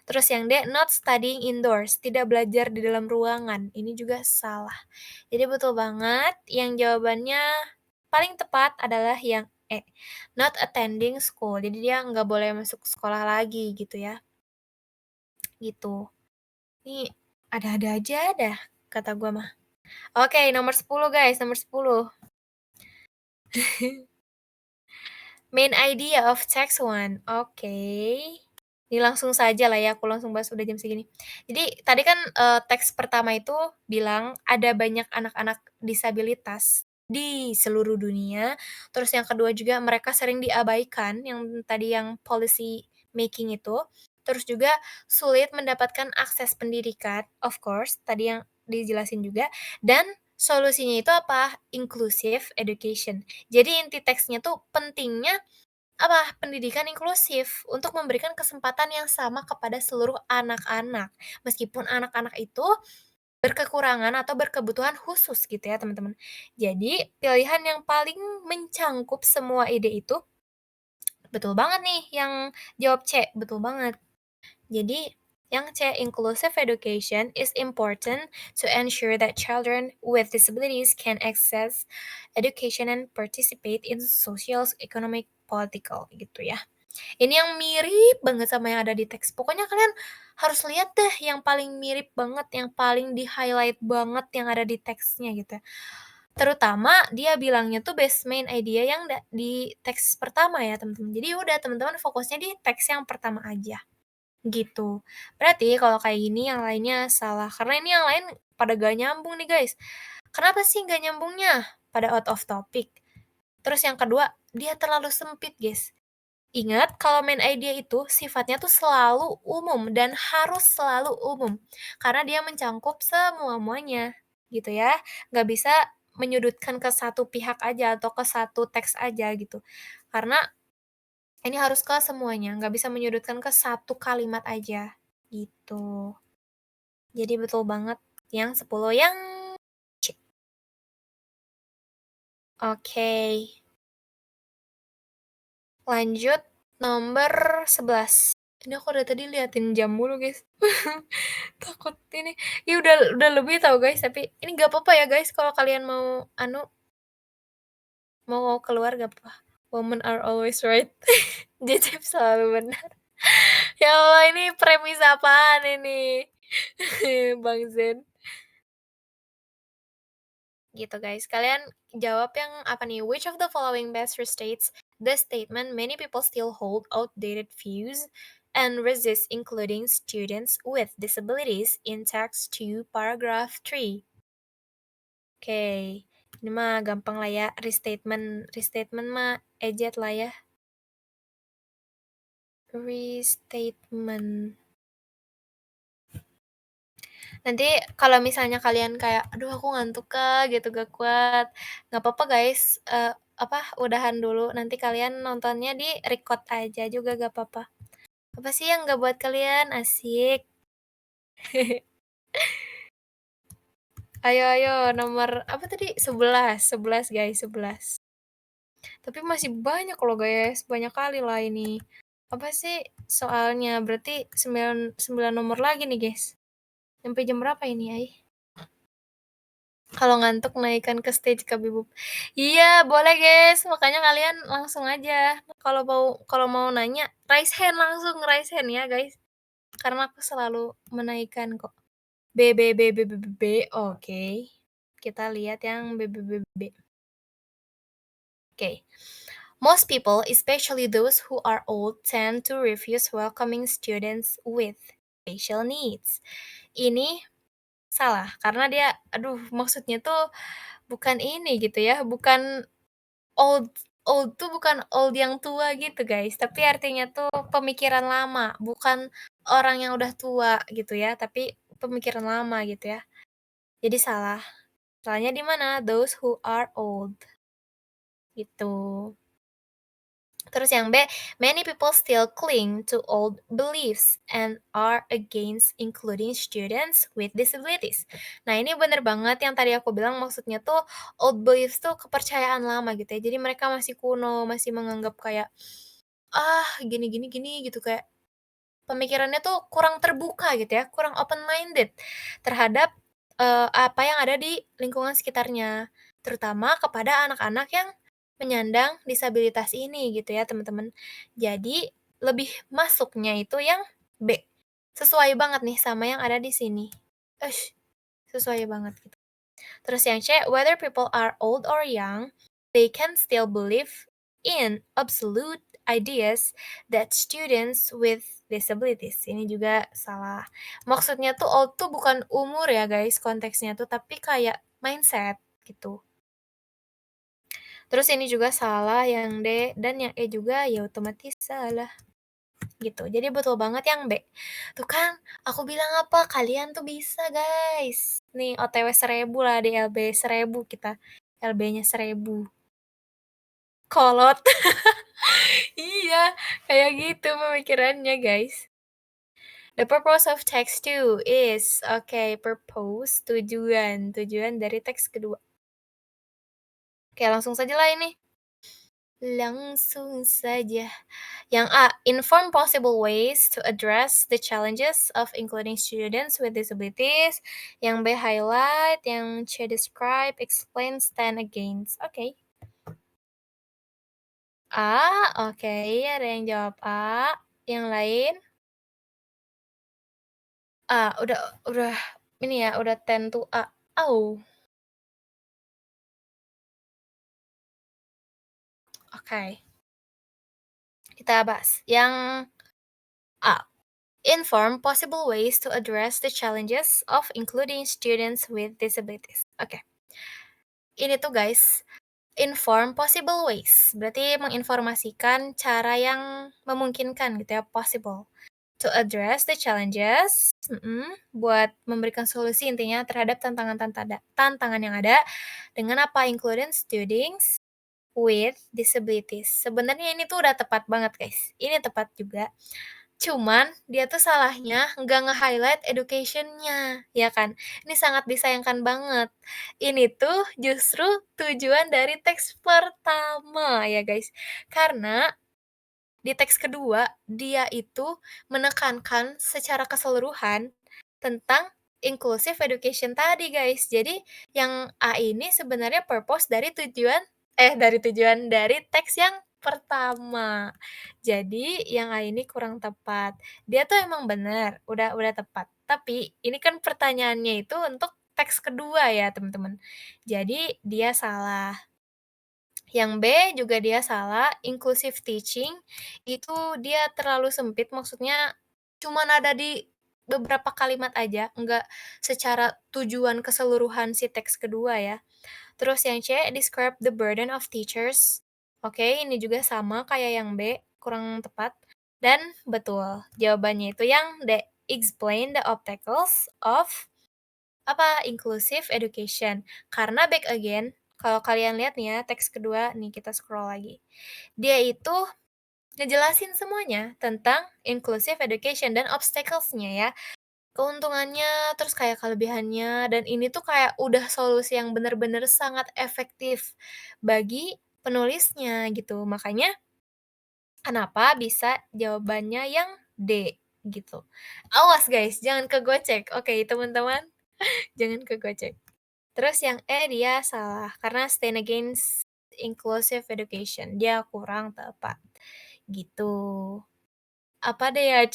Terus yang D, not studying indoors, tidak belajar di dalam ruangan, ini juga salah. Jadi betul banget, yang jawabannya paling tepat adalah yang E, not attending school. Jadi dia nggak boleh masuk sekolah lagi gitu ya, gitu. Ini ada-ada aja dah kata gua mah. Oke, nomor 10 guys, nomor 10. Main idea of text one. Oke. Ini langsung saja lah ya, aku langsung bahas udah jam segini. Jadi tadi kan, teks pertama itu bilang ada banyak anak-anak disabilitas di seluruh dunia. Terus yang kedua juga mereka sering diabaikan, yang tadi yang policy making itu. Terus juga sulit mendapatkan akses pendidikan, of course, tadi yang dijelasin juga. Dan solusinya itu apa? Inclusive education. Jadi inti teksnya tuh pentingnya apa? Pendidikan inklusif untuk memberikan kesempatan yang sama kepada seluruh anak-anak. Meskipun anak-anak itu berkekurangan atau berkebutuhan khusus gitu ya, teman-teman. Jadi, pilihan yang paling mencangkup semua ide itu, betul banget nih yang jawab C, betul banget. Jadi, yang C, inclusive education is important to ensure that children with disabilities can access education and participate in social, economic, political gitu ya. Ini yang mirip banget sama yang ada di teks. Pokoknya kalian harus lihat deh yang paling mirip banget, yang paling di-highlight banget yang ada di teksnya gitu. Terutama dia bilangnya tuh best main idea yang di teks pertama ya, teman-teman. Jadi udah teman-teman fokusnya di teks yang pertama aja, gitu. Berarti kalau kayak gini yang lainnya salah, karena ini yang lain pada gak nyambung nih guys. Kenapa sih gak nyambungnya? Pada out of topic. Terus yang kedua, dia terlalu sempit guys. Ingat, kalau main idea itu sifatnya tuh selalu umum dan harus selalu umum, karena dia mencangkup semua-muanya, gitu ya. Nggak bisa menyudutkan ke satu pihak aja atau ke satu teks aja gitu. Karena ini harus ke semuanya, nggak bisa menyudutkan ke satu kalimat aja, gitu. Jadi betul banget yang 10 yang C. Oke, lanjut nomor 11. Ini aku dari tadi liatin jam mulu, guys. Takut ini, udah lebih tahu guys, tapi ini nggak apa-apa ya guys kalau kalian mau mau keluar nggak apa-apa. Women are always right. Jejeb selalu benar. Ya Allah, ini premis apaan ini? Bang Zen. Gitu guys. Kalian jawab yang apa nih? Which of the following best restates the statement many people still hold outdated views and resist including students with disabilities in text 2 paragraph 3? Oke, ini mah gampang lah ya, restatement restatement mah ejet lah ya. Restatement. Nanti kalau misalnya kalian kayak, "Aduh aku ngantuk Kak," gitu, "gak kuat," nggak apa-apa guys, apa, udahan dulu, nanti kalian nontonnya di record aja juga gak apa-apa. Apa sih yang nggak buat kalian? Asik. Ayo ayo, nomor apa tadi? 11 11 guys, 11. Tapi masih banyak loh guys, banyak kali lah ini. Apa sih soalnya? Berarti 9 9 nomor lagi nih guys. Sampai jam berapa ini, Ai? Kalau ngantuk naikkan ke stage Kak Bibub. Iya boleh guys, makanya kalian langsung aja. Kalau mau nanya, raise hand langsung, raise hand ya guys. Karena aku selalu menaikkan kok. B B B B B B B, oke. Kita lihat yang B B B B. Oke. Most people, especially those who are old, tend to refuse welcoming students with special needs. Ini salah, karena dia aduh maksudnya tuh bukan ini gitu ya, bukan old old tuh bukan old yang tua gitu guys, tapi artinya tuh pemikiran lama, bukan orang yang udah tua gitu ya, tapi pemikiran lama gitu ya. Jadi salah. Salahnya di mana? Those who are old, gitu. Terus yang B, many people still cling to old beliefs and are against including students with disabilities. Nah, ini bener banget yang tadi aku bilang maksudnya tuh old beliefs tuh kepercayaan lama gitu ya. Jadi mereka masih kuno, masih menganggap kayak gini gini gini gitu kayak pemikirannya tuh kurang terbuka gitu ya, kurang open minded terhadap apa yang ada di lingkungan sekitarnya, terutama kepada anak-anak yang penyandang disabilitas ini gitu ya, teman-teman. Jadi lebih masuknya itu yang B, sesuai banget nih sama yang ada di sini. Sesuai banget gitu. Terus yang C, whether people are old or young, they can still believe in absolute ideas that students with disabilities. Ini juga salah. Maksudnya tuh old tuh bukan umur ya guys, konteksnya tuh, tapi kayak mindset gitu. Terus ini juga salah yang D, dan yang E juga ya otomatis salah, gitu. Jadi betul banget yang B. Tuh kan, aku bilang apa, kalian tuh bisa guys. Nih OTW 1000 lah di LB 1000 kita, LB-nya 1000. Kolot. Iya, kayak gitu pemikirannya guys. The purpose of text two is, oke, purpose, tujuan, tujuan dari teks kedua. Oke, langsung saja lah ini. Langsung saja. Yang A, inform possible ways to address the challenges of including students with disabilities. Yang B, highlight. Yang C, describe, explain, stand against. Oke. A, oke, ada yang jawab A. Yang lain? A, udah ini ya, udah tend to A. Oh, oke. Kita bahas yang A. Inform possible ways to address the challenges of including students with disabilities. Oke, ini tuh guys, inform possible ways, berarti menginformasikan cara yang memungkinkan gitu ya, possible. To address the challenges, buat memberikan solusi intinya terhadap tantangan yang ada dengan apa, including students with disabilities. Sebenarnya ini tuh udah tepat banget guys, ini tepat juga. Cuman dia tuh salahnya nggak nge-highlight education-nya, ya kan. Ini sangat disayangkan banget. Ini tuh justru tujuan dari teks pertama ya guys. Karena di teks kedua, dia itu menekankan secara keseluruhan tentang inclusive education tadi, guys. Jadi, yang A ini sebenarnya purpose dari teks yang pertama. Jadi, yang A ini kurang tepat. Dia tuh emang bener, udah tepat. Tapi, ini kan pertanyaannya itu untuk teks kedua ya, teman-teman. Jadi, dia salah. Yang B juga dia salah, inclusive teaching itu dia terlalu sempit, maksudnya cuman ada di beberapa kalimat aja, enggak secara tujuan keseluruhan si teks kedua ya. Terus yang C, describe the burden of teachers. Oke, ini juga sama kayak yang B, kurang tepat. Dan betul, jawabannya itu yang D, explain the obstacles of inclusive education. Karena back again, kalau kalian lihat nih ya, teks kedua nih kita scroll lagi. Dia itu ngejelasin semuanya tentang inclusive education dan obstacles-nya ya. Keuntungannya, terus kayak kelebihannya, dan ini tuh kayak udah solusi yang bener-bener sangat efektif bagi penulisnya gitu. Makanya kenapa bisa jawabannya yang D gitu. Awas guys, jangan kegocek. Oke, teman-teman, jangan kegocek. Terus yang E dia salah, karena stand against inclusive education, dia kurang tepat, gitu. Apa deh ya?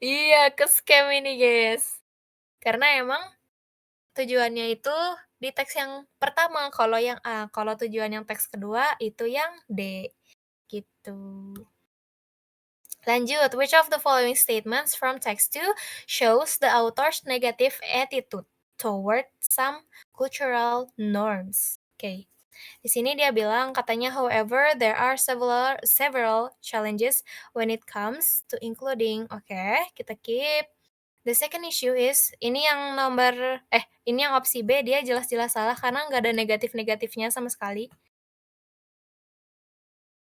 Iya, ke-scam ini guys. Karena emang tujuannya itu di teks yang pertama, kalau yang A, kalau tujuan yang teks kedua itu yang D, gitu. Lanjut, which of the following statements from text 2 shows the author's negative attitude toward some cultural norms? Oke. Di sini dia bilang katanya however there are several challenges when it comes to including. Oke, kita keep. The second issue is ini yang opsi B dia jelas-jelas salah karena nggak ada negatif-negatifnya sama sekali.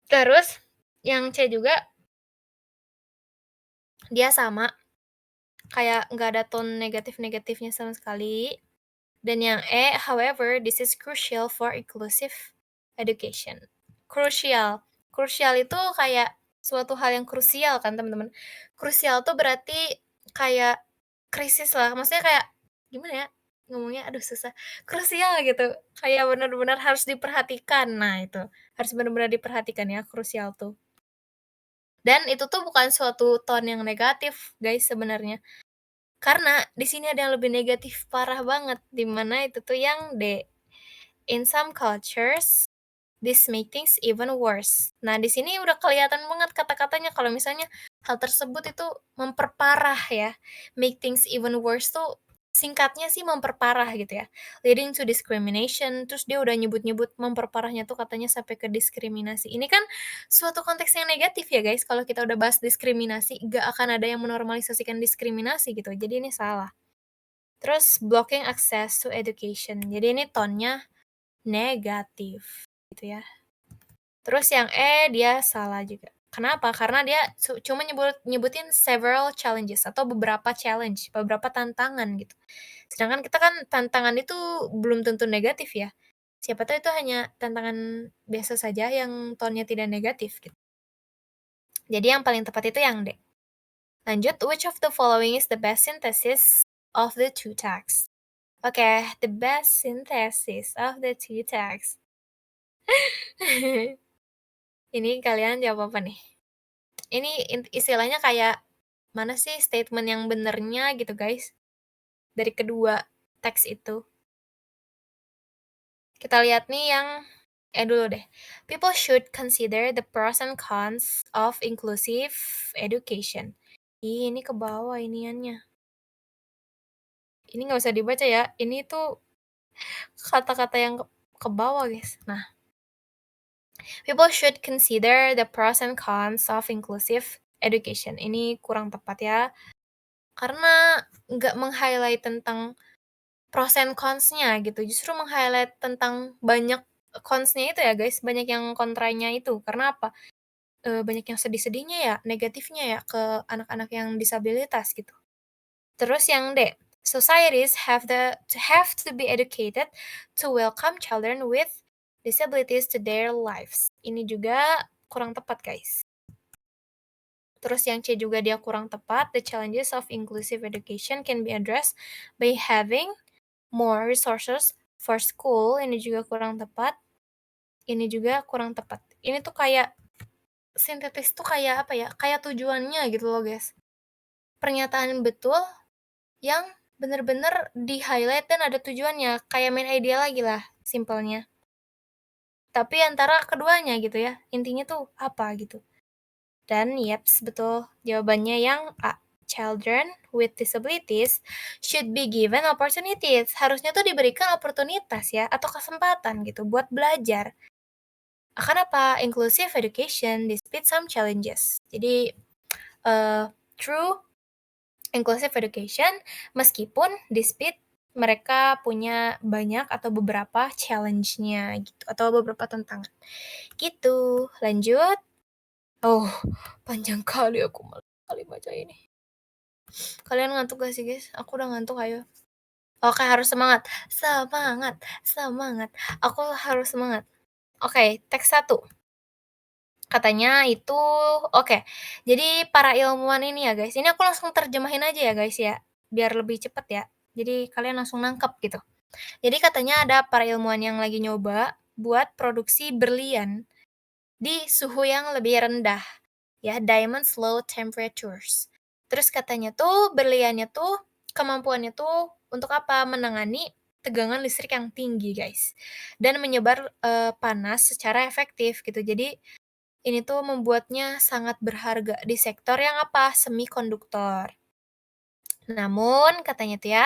Terus yang C juga dia sama, kayak nggak ada tone negatif-negatifnya sama sekali. Dan yang E, however, this is crucial for inclusive education. Crucial. Crucial itu kayak suatu hal yang krusial kan, teman-teman. Krusial tuh berarti kayak krisis lah, maksudnya kayak gimana ya ngomongnya, aduh susah. Krusial gitu, kayak benar-benar harus diperhatikan. Nah itu, harus benar-benar diperhatikan ya krusial tuh. Dan itu tuh bukan suatu tone yang negatif guys sebenarnya. Karena di sini ada yang lebih negatif parah banget, di mana itu tuh yang D. In some cultures, this make things even worse. Nah, di sini udah kelihatan banget kata-katanya kalau misalnya hal tersebut itu memperparah ya. Make things even worse tuh Singkatnya sih memperparah gitu ya, leading to discrimination, terus dia udah nyebut-nyebut memperparahnya tuh katanya sampai ke diskriminasi. Ini kan suatu konteks yang negatif ya guys, kalau kita udah bahas diskriminasi, nggak akan ada yang menormalisasikan diskriminasi gitu, jadi ini salah. Terus blocking access to education, jadi ini tone-nya negatif gitu ya. Terus yang E, dia salah juga. Kenapa? Karena dia cuma nyebutin several challenges atau beberapa challenge, beberapa tantangan gitu. Sedangkan kita kan tantangan itu belum tentu negatif ya. Siapa tahu itu hanya tantangan biasa saja yang tone-nya tidak negatif gitu. Jadi yang paling tepat itu yang D. Lanjut, which of the following is the best synthesis of the two texts? Oke, the best synthesis of the two texts. Ini kalian jawab apa nih? Ini istilahnya kayak, mana sih statement yang benernya gitu guys, dari kedua teks itu. Kita lihat nih yang dulu deh. People should consider the pros and cons of inclusive education. Ini ke bawah iniannya. Ini nggak usah dibaca ya, ini tuh kata-kata yang ke bawah guys. Nah, people should consider the pros and cons of inclusive education. Ini kurang tepat ya. Karena nggak meng-highlight tentang pros and cons-nya gitu, justru meng-highlight tentang banyak cons-nya itu ya guys, banyak yang kontranya itu. Karena apa? Banyak yang sedih-sedihnya ya, negatifnya ya ke anak-anak yang disabilitas gitu. Terus yang D, societies have to be educated to welcome children with disabilities to their lives. Ini juga kurang tepat guys. Terus yang C juga dia kurang tepat, the challenges of inclusive education can be addressed by having more resources for school, ini juga kurang tepat, ini juga kurang tepat. Ini tuh kayak sintetis tuh kayak apa ya, kayak tujuannya gitu loh guys. Pernyataan betul yang bener-bener di-highlight dan ada tujuannya, kayak main idea lagi lah simpelnya. Tapi antara keduanya gitu ya, intinya tuh apa gitu. Dan yeps, betul. Jawabannya yang A. Children with disabilities should be given opportunities. Harusnya tuh diberikan oportunitas ya, atau kesempatan gitu buat belajar. Akan apa? Inclusive education despite some challenges. Jadi, true inclusive education meskipun despite mereka punya banyak atau beberapa challenge-nya gitu, atau beberapa tantangan. Gitu, lanjut. Oh, panjang kali aku malas sekali baca ini. Kalian ngantuk gak sih, guys? Aku udah ngantuk, ayo. Oke, harus semangat. Semangat, semangat. Aku harus semangat. Oke, teks satu. Katanya itu oke. Jadi para ilmuwan ini ya, guys, ini aku langsung terjemahin aja ya, guys, ya, biar lebih cepet ya. Jadi kalian langsung nangkep gitu. Jadi katanya ada para ilmuwan yang lagi nyoba buat produksi berlian di suhu yang lebih rendah. Ya, diamonds low temperatures. Terus katanya tuh berliannya tuh kemampuannya tuh untuk apa? Menangani tegangan listrik yang tinggi, guys. Dan menyebar panas secara efektif gitu. Jadi ini tuh membuatnya sangat berharga di sektor yang apa? Semikonduktor. Namun katanya tuh ya,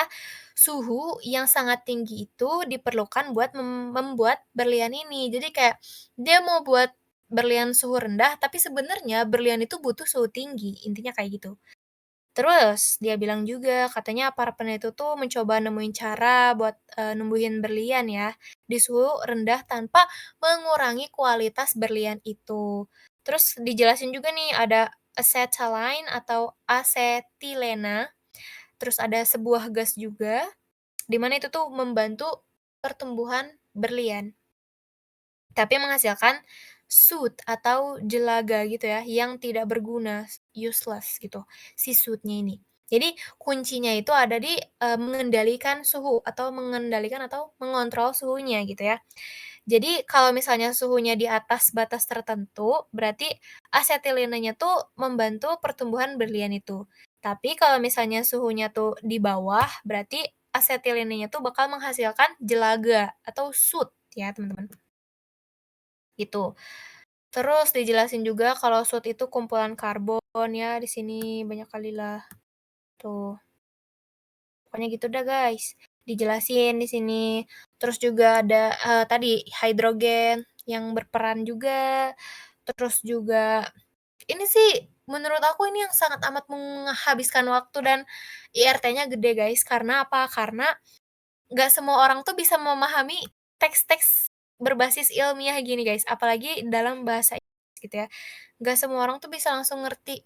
suhu yang sangat tinggi itu diperlukan buat membuat berlian ini. Jadi kayak dia mau buat berlian suhu rendah, tapi sebenarnya berlian itu butuh suhu tinggi, intinya kayak gitu. Terus dia bilang juga katanya para peneliti tuh mencoba nemuin cara buat, numbuhin berlian ya, di suhu rendah tanpa mengurangi kualitas berlian itu. Terus dijelasin juga nih ada acetylene atau asetilena, terus ada sebuah gas juga, di mana itu tuh membantu pertumbuhan berlian. Tapi menghasilkan soot atau jelaga gitu ya, yang tidak berguna, useless gitu, si soot-nya ini. Jadi kuncinya itu ada di, mengendalikan suhu atau mengendalikan atau mengontrol suhunya gitu ya. Jadi kalau misalnya suhunya di atas batas tertentu, berarti asetilenanya tuh membantu pertumbuhan berlian itu. Tapi kalau misalnya suhunya tuh di bawah, berarti asetilenanya tuh bakal menghasilkan jelaga atau soot ya, teman-teman. Gitu. Terus dijelasin juga kalau soot itu kumpulan karbon ya, di sini banyak kali lah, tuh. Pokoknya gitu dah guys, dijelasin di sini. Terus juga ada, tadi hidrogen yang berperan juga, terus juga ini sih menurut aku ini yang sangat amat menghabiskan waktu dan IRT-nya gede guys, karena apa? Karena nggak semua orang tuh bisa memahami teks-teks berbasis ilmiah gini guys, apalagi dalam bahasa Inggris gitu ya. Nggak semua orang tuh bisa langsung ngerti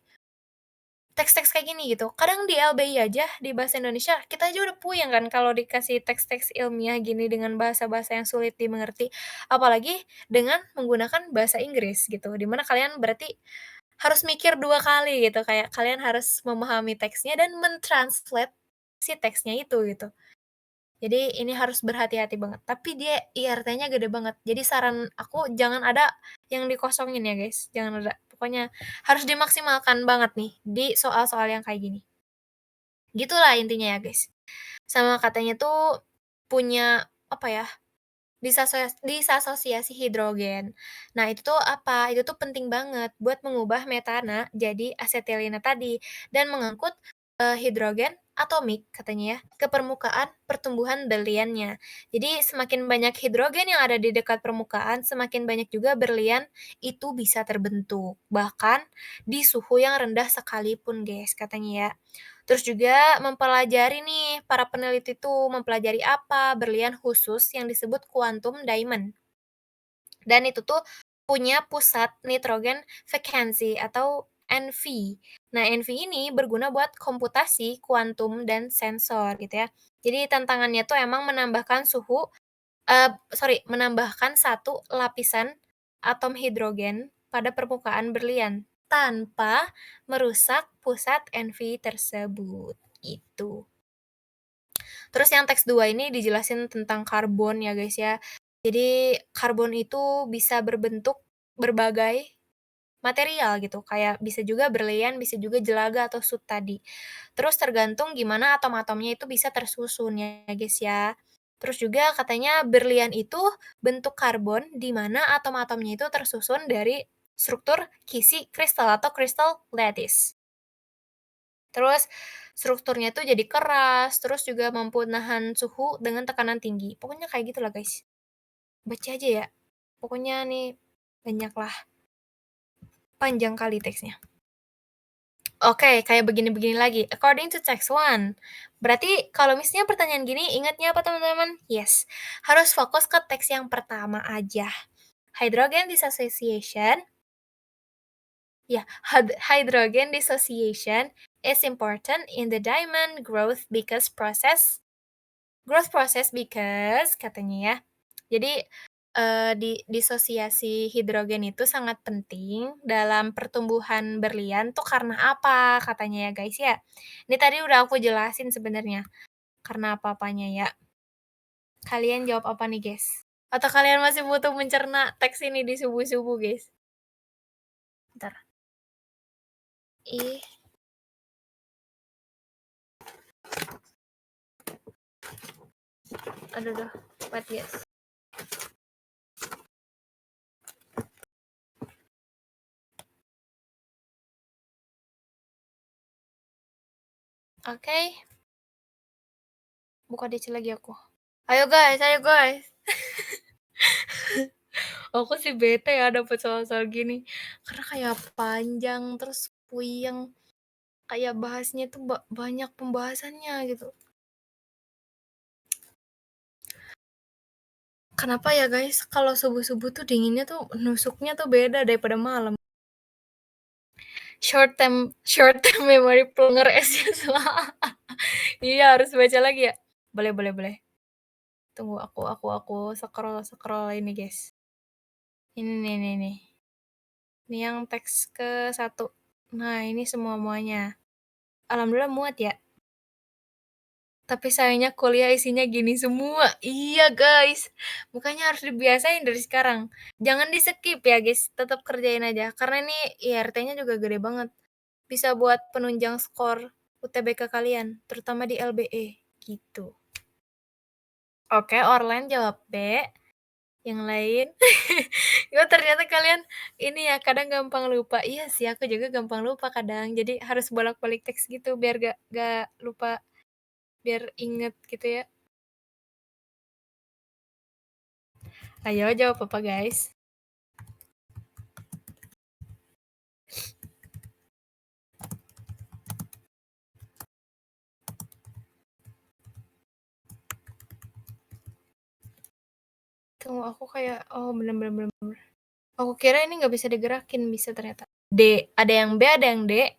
teks-teks kayak gini gitu. Kadang di LBI aja, di bahasa Indonesia, kita aja udah puyeng kan kalau dikasih teks-teks ilmiah gini dengan bahasa-bahasa yang sulit dimengerti. Apalagi dengan menggunakan bahasa Inggris gitu, di mana kalian berarti harus mikir 2 kali gitu, kayak kalian harus memahami teksnya dan men-translate si teksnya itu gitu. Jadi ini harus berhati-hati banget, tapi dia IRT-nya gede banget. Jadi saran aku jangan ada yang dikosongin ya guys, jangan ada. Pokoknya harus dimaksimalkan banget nih di soal-soal yang kayak gini. Gitulah intinya ya guys. Sama katanya tuh punya, apa ya, disasosiasi hidrogen. Nah, itu tuh apa? Itu tuh penting banget buat mengubah metana jadi asetilina tadi dan mengangkut, hidrogen atomik katanya ya, ke permukaan pertumbuhan berliannya. Jadi semakin banyak hidrogen yang ada di dekat permukaan, semakin banyak juga berlian itu bisa terbentuk, bahkan di suhu yang rendah sekalipun, guys, katanya ya. Terus juga mempelajari nih, para peneliti tuh mempelajari apa? Berlian khusus yang disebut quantum diamond. Dan itu tuh punya pusat nitrogen vacancy atau NV. Nah, NV ini berguna buat komputasi kuantum dan sensor gitu ya. Jadi tantangannya tuh emang menambahkan menambahkan satu lapisan atom hidrogen pada permukaan berlian tanpa merusak pusat NV tersebut, gitu. Terus yang teks 2 ini dijelasin tentang karbon ya guys ya. Jadi karbon itu bisa berbentuk berbagai material gitu, kayak bisa juga berlian, bisa juga jelaga atau sut tadi. Terus tergantung gimana atom-atomnya itu bisa tersusun ya guys ya. Terus juga katanya berlian itu bentuk karbon di mana atom-atomnya itu tersusun dari struktur kisi kristal atau crystal lattice. Terus strukturnya tuh jadi keras, terus juga mampu nahan suhu dengan tekanan tinggi. Pokoknya kayak gitulah guys. Baca aja ya. Pokoknya nih banyaklah, panjang kali teksnya. Oke, kayak begini-begini lagi. According to text one. Berarti kalau misalnya pertanyaan gini, ingatnya apa teman-teman? Yes, harus fokus ke teks yang pertama aja. Hydrogen dissociation, ya, hydrogen dissociation is important in the diamond growth process because katanya ya. Jadi, disosiasi hidrogen itu sangat penting dalam pertumbuhan berlian tuh karena apa katanya ya, guys, ya. Ini tadi udah aku jelasin sebenarnya karena apa-apanya ya. Kalian jawab apa nih, guys? Atau kalian masih butuh mencerna teks ini di subuh-subuh, guys? Bentar. Ih, aduh duh, what, guys? Oke, buka DC lagi aku. Ayo guys, ayo guys. Aku sih bete ya dapet soal-soal gini, karena kayak panjang, terus puyeng, kayak bahasnya tuh banyak pembahasannya gitu. Kenapa ya guys, kalau subuh-subuh tuh dinginnya tuh nusuknya tuh beda daripada malam. Short term memory plunger as usual. Iya, harus baca lagi ya? Boleh boleh boleh. Tunggu aku scroll ini guys. Ini nih. Ini yang teks ke-1. Nah, ini semua-muanya. Alhamdulillah muat ya. Tapi sayangnya kuliah isinya gini semua. Iya guys, makanya harus dibiasain dari sekarang. Jangan di-skip ya guys, tetap kerjain aja. Karena ini IRT-nya juga gede banget. Bisa buat penunjang skor UTBK kalian, terutama di LBE, gitu. Oke, Orlan jawab B. Yang lain? Oh ternyata kalian ini ya, kadang gampang lupa. Iya sih, aku juga gampang lupa kadang. Jadi harus bolak-balik teks gitu biar gak lupa. biar inget gitu ya. Ayo jawab apa, guys? Tunggu aku kayak oh bener bener bener bener. Aku kira ini nggak bisa digerakin, bisa ternyata. D, ada yang B, ada yang D.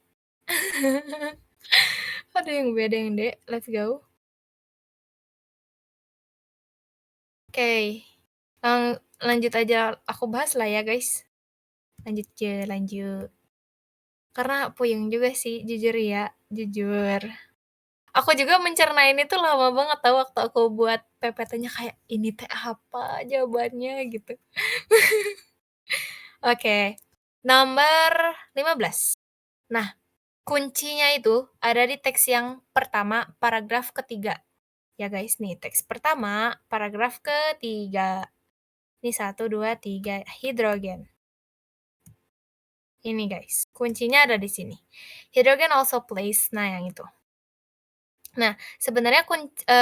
Ada yang B, ada yang D. Let's go. Oke, lanjut aja aku bahas lah ya, guys. Lanjut aja, lanjut. Karena puyeng juga sih, jujur ya, jujur. Aku juga mencerna ini tuh lama banget tahu waktu aku buat PPT-nya kayak, "Ini teh apa jawabannya?" Gitu. Oke, nomor 15. Nah, kuncinya itu ada di teks yang pertama, paragraf ketiga. Ya guys, nih teks pertama, paragraf ketiga. Ini satu, 2, 3, hidrogen. Ini guys, kuncinya ada di sini. Hydrogen also plays, nah yang itu. Nah, sebenarnya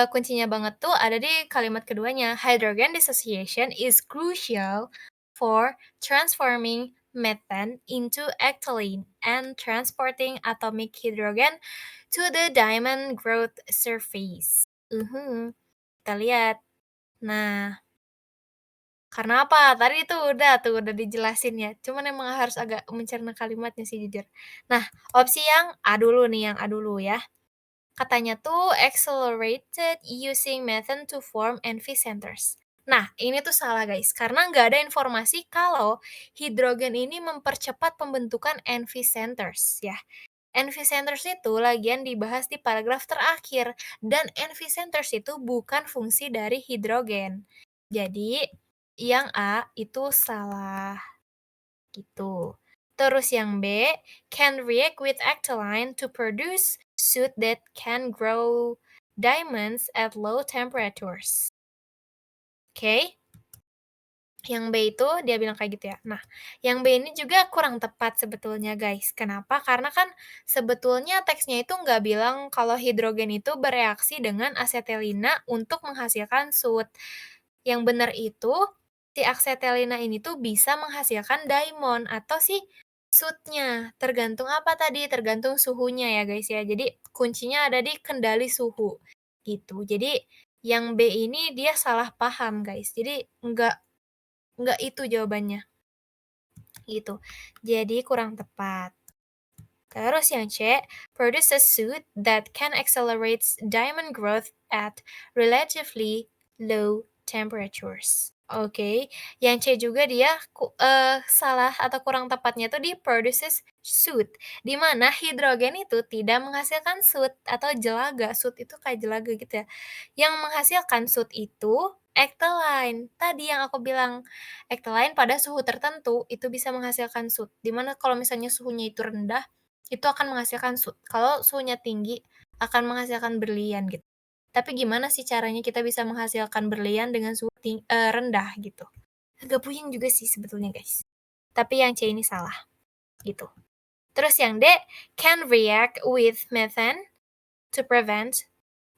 kuncinya banget tuh ada di kalimat keduanya. Hydrogen dissociation is crucial for transforming methane into ethylene and transporting atomic hydrogen to the diamond growth surface. Kita lihat. Nah, karena apa? Tadi tuh udah dijelasin ya, cuman emang harus agak mencerna kalimatnya sih jujur. Nah, opsi yang A dulu nih, yang A dulu ya. Katanya tuh accelerated using methane to form envy centers. Nah, ini tuh salah guys, karena nggak ada informasi kalau hidrogen ini mempercepat pembentukan envy centers ya. Envy centers itu lagian dibahas di paragraf terakhir, dan envy centers itu bukan fungsi dari hidrogen. Jadi, yang A itu salah gitu. Terus yang B, can react with acetylene to produce soot that can grow diamonds at low temperatures. Oke, yang B itu dia bilang kayak gitu ya. Nah, yang B ini juga kurang tepat sebetulnya guys. Kenapa? Karena kan sebetulnya teksnya itu nggak bilang kalau hidrogen itu bereaksi dengan asetelina untuk menghasilkan soot. Yang benar itu, si aksetelina ini tuh bisa menghasilkan diamond atau si soot-nya. Tergantung apa tadi? Tergantung suhunya ya guys ya. Jadi kuncinya ada di kendali suhu gitu. Jadi yang B ini dia salah paham guys. Jadi enggak itu jawabannya gitu. Jadi kurang tepat. Terus yang C, produce a suit that can accelerate diamond growth at relatively low temperatures. Oke, yang C juga dia salah atau kurang tepatnya tuh di produces soot, di mana hidrogen itu tidak menghasilkan soot atau jelaga. Soot itu kayak jelaga gitu ya. Yang menghasilkan soot itu ethylene. Tadi yang aku bilang, ethylene pada suhu tertentu itu bisa menghasilkan soot, di mana kalau misalnya suhunya itu rendah, itu akan menghasilkan soot. Kalau suhunya tinggi, akan menghasilkan berlian gitu. Tapi gimana sih caranya kita bisa menghasilkan berlian dengan suhu rendah gitu? Agak puyeng juga sih sebetulnya guys. Tapi yang C ini salah gitu. Terus yang D, can react with methane to prevent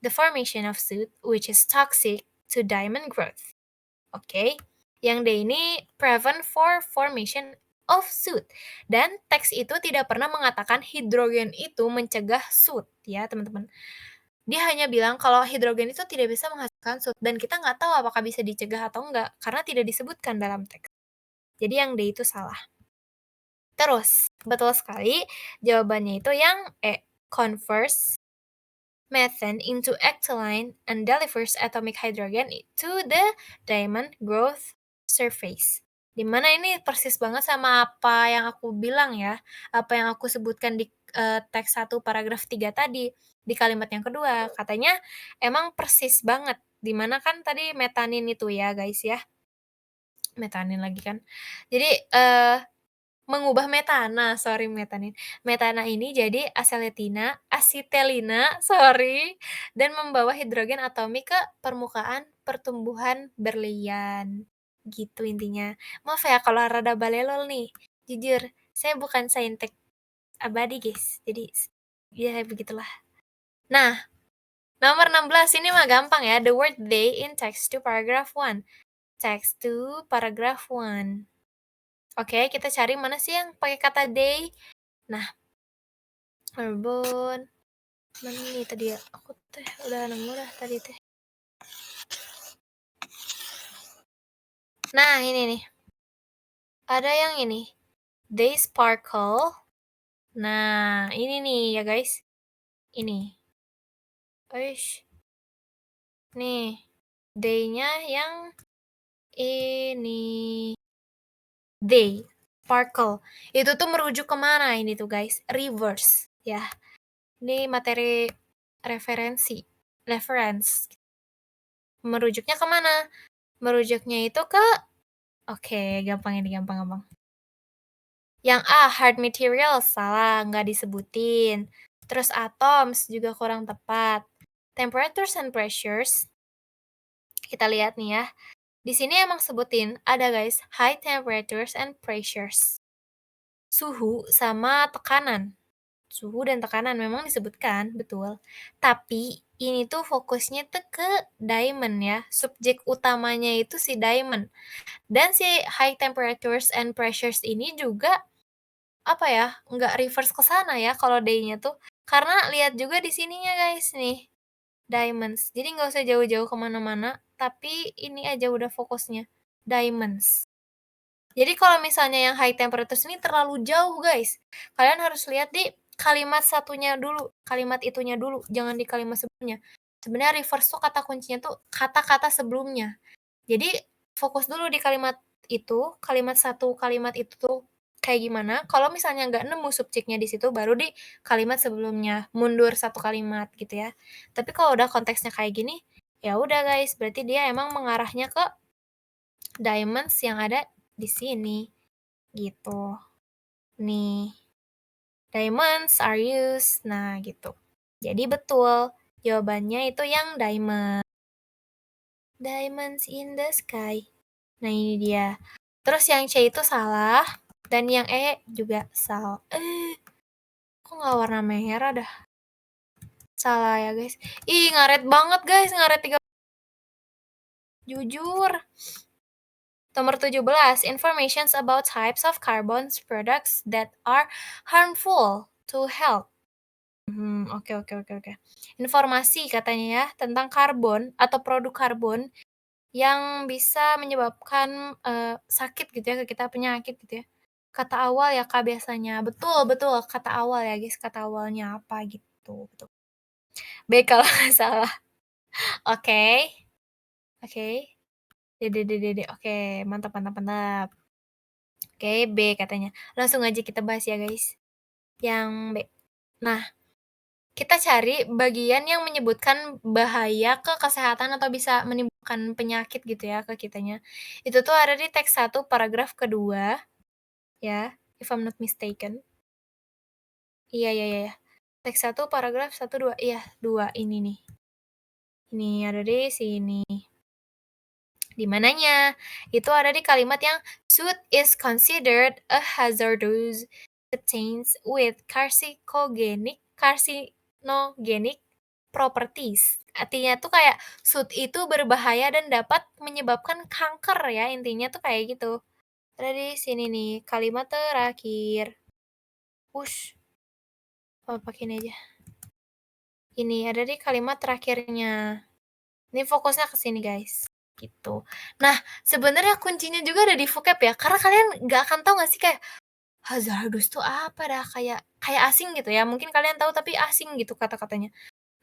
the formation of soot which is toxic to diamond growth. Oke. Yang D ini prevent for formation of soot. Dan teks itu tidak pernah mengatakan hidrogen itu mencegah soot ya teman-teman. Dia hanya bilang kalau hidrogen itu tidak bisa menghasilkan soot dan kita nggak tahu apakah bisa dicegah atau enggak karena tidak disebutkan dalam teks. Jadi yang D itu salah. Terus, betul sekali jawabannya itu yang E, converse methane into ethylene and delivers atomic hydrogen to the diamond growth surface. Dimana ini persis banget sama apa yang aku bilang ya, apa yang aku sebutkan di teks 1 paragraf 3 tadi, di kalimat yang kedua. Katanya emang persis banget, dimana kan tadi metanin itu ya guys ya, metanin lagi kan. Jadi, mengubah metana, sorry metanin. Metana ini jadi asitelina, sorry, dan membawa hidrogen atomik ke permukaan pertumbuhan berlian. Gitu intinya. Maaf ya kalau rada balelol nih. Jujur, saya bukan saintek abadi, guys. Jadi ya begitulah. Nah, Nomor 16 ini mah gampang ya, the word they in text to paragraph one. Text to paragraph one. Oke, kita cari mana sih yang pakai kata they. Nah, Arbon. Mana nih tadi ya? Aku teh udah nemu dah tadi teh. Nah, ini nih. Ada yang ini. They sparkle. Nah, ini nih ya guys. Ini. Eish. Nih. They-nya yang ini. They. Sparkle. Itu tuh merujuk kemana ini tuh guys? Reverse. Ya. Ini materi referensi. Reference. Merujuknya kemana? Merujuknya itu ke oke, gampang ini, gampang. Yang A, hard materials, salah, nggak disebutin. Terus atoms juga kurang tepat. Temperatures and pressures, kita lihat nih ya. Di sini emang sebutin, ada guys, high temperatures and pressures. Suhu sama tekanan. Suhu dan tekanan memang disebutkan, betul. Tapi ini tuh fokusnya tuh ke diamond ya. Subjek utamanya itu si diamond. Dan si high temperatures and pressures ini juga apa ya, nggak reverse ke sana ya kalau day-nya tuh. Karena lihat juga di sininya guys nih, diamonds. Jadi nggak usah jauh-jauh kemana mana tapi ini aja udah fokusnya, diamonds. Jadi kalau misalnya yang high temperatures ini terlalu jauh guys, kalian harus lihat di kalimat satunya dulu, kalimat itunya dulu, jangan di kalimat sebelumnya. Sebenarnya reverse tuh kata kuncinya tuh kata-kata sebelumnya. Jadi fokus dulu di kalimat satu kalimat itu tuh kayak gimana, kalau misalnya nggak nemu subjeknya di situ baru di kalimat sebelumnya, mundur satu kalimat gitu ya. Tapi kalau udah konteksnya kayak gini, ya udah guys, berarti dia emang mengarahnya ke diamonds yang ada di sini, gitu. Nih, diamonds are used, nah gitu. Jadi betul, jawabannya itu yang diamond. Diamonds in the sky. Nah ini dia. Terus yang C itu salah, dan yang E juga salah. Kok nggak warna merah dah? Salah ya guys. Ih ngaret banget guys, ngaret 3. Jujur. Nomor 17, informations about types of carbon products that are harmful to health. Oke oke oke oke. Informasi katanya ya tentang karbon atau produk karbon yang bisa menyebabkan, sakit gitu ya ke kita, penyakit gitu ya. Kata awal ya Kak biasanya, betul betul kata awal ya guys, kata awalnya apa gitu, betul. B kalau nggak salah. Oke, oke. D, oke, mantap mantap mantap. Oke, B katanya. Langsung aja kita bahas ya guys, yang B. Nah, kita cari bagian yang menyebutkan bahaya ke kesehatan atau bisa menimbulkan penyakit gitu ya ke kitanya. Itu tuh ada di teks 1 paragraf kedua ya, if I'm not mistaken. Iya iya iya iya. Teks 1 paragraf 1, 2, iya 2 ini nih. Ini ada di sini. Di mananya? Itu ada di kalimat yang soot is considered a hazardous substance with carcinogenic properties. Artinya tuh kayak soot itu berbahaya dan dapat menyebabkan kanker ya, intinya tuh kayak gitu. Ada di sini nih, kalimat terakhir. Wush, oh pakai ini aja. Ini ada di kalimat terakhirnya. Ini fokusnya ke sini guys, gitu. Nah, sebenarnya kuncinya juga ada di vocab ya, karena kalian nggak akan tahu nggak sih kayak hazardous tuh apa dah, kayak kayak asing gitu ya, mungkin kalian tahu tapi asing gitu kata-katanya.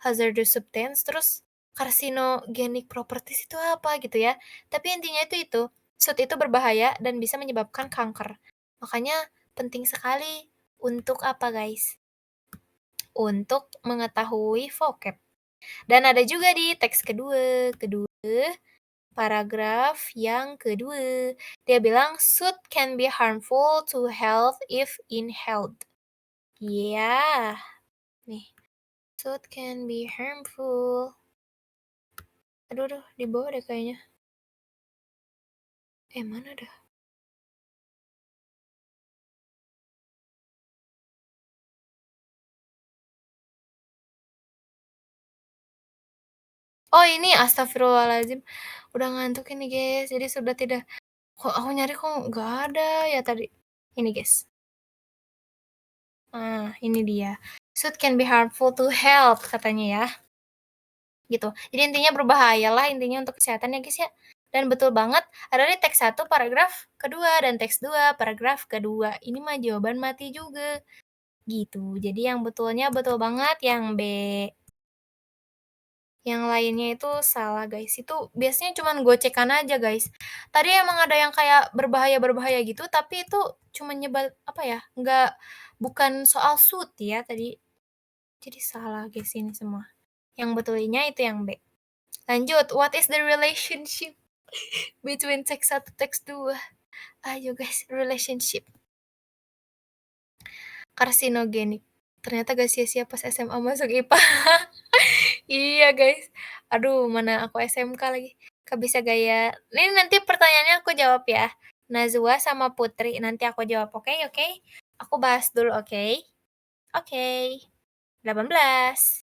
Hazardous substance, terus carcinogenic properties itu apa gitu ya. Tapi intinya itu, soot itu berbahaya dan bisa menyebabkan kanker. Makanya penting sekali untuk apa guys? Untuk mengetahui vocab. Dan ada juga di teks kedua, paragraf yang kedua. Dia bilang, "Soot can be harmful to health if inhaled." Ya, nih. Soot can be harmful. Aduh aduh, di bawah deh kayaknya. Mana dah? Oh ini astagfirullahaladzim, udah ngantuk ini guys, jadi sudah tidak kok aku nyari kok nggak ada ya tadi. Ini guys, ini dia. "Should can be harmful to health," katanya ya, gitu. Jadi intinya berbahayalah intinya untuk kesehatan ya guys ya. Dan betul banget, ada di teks 1 paragraf kedua dan teks 2 paragraf kedua. Ini mah jawaban mati juga, gitu. Jadi yang betulnya betul banget yang B. Yang lainnya itu salah guys, itu biasanya cuman gocekan aja guys. Tadi emang ada yang kayak berbahaya-berbahaya gitu, tapi itu cuma nyebab apa ya, bukan soal shoot ya tadi. Jadi salah guys ini semua. Yang betulnya itu yang B. Lanjut, what is the relationship between teks 1, teks 2? Ayo guys, relationship. Karsinogenik. Ternyata gak sia-sia pas SMA masuk IPA. Iya guys. Aduh, mana aku SMK lagi. Bisa gaya ini nanti pertanyaannya aku jawab ya. Nazwa sama Putri, nanti aku jawab, oke oke? Aku bahas dulu, oke? Oke. 18.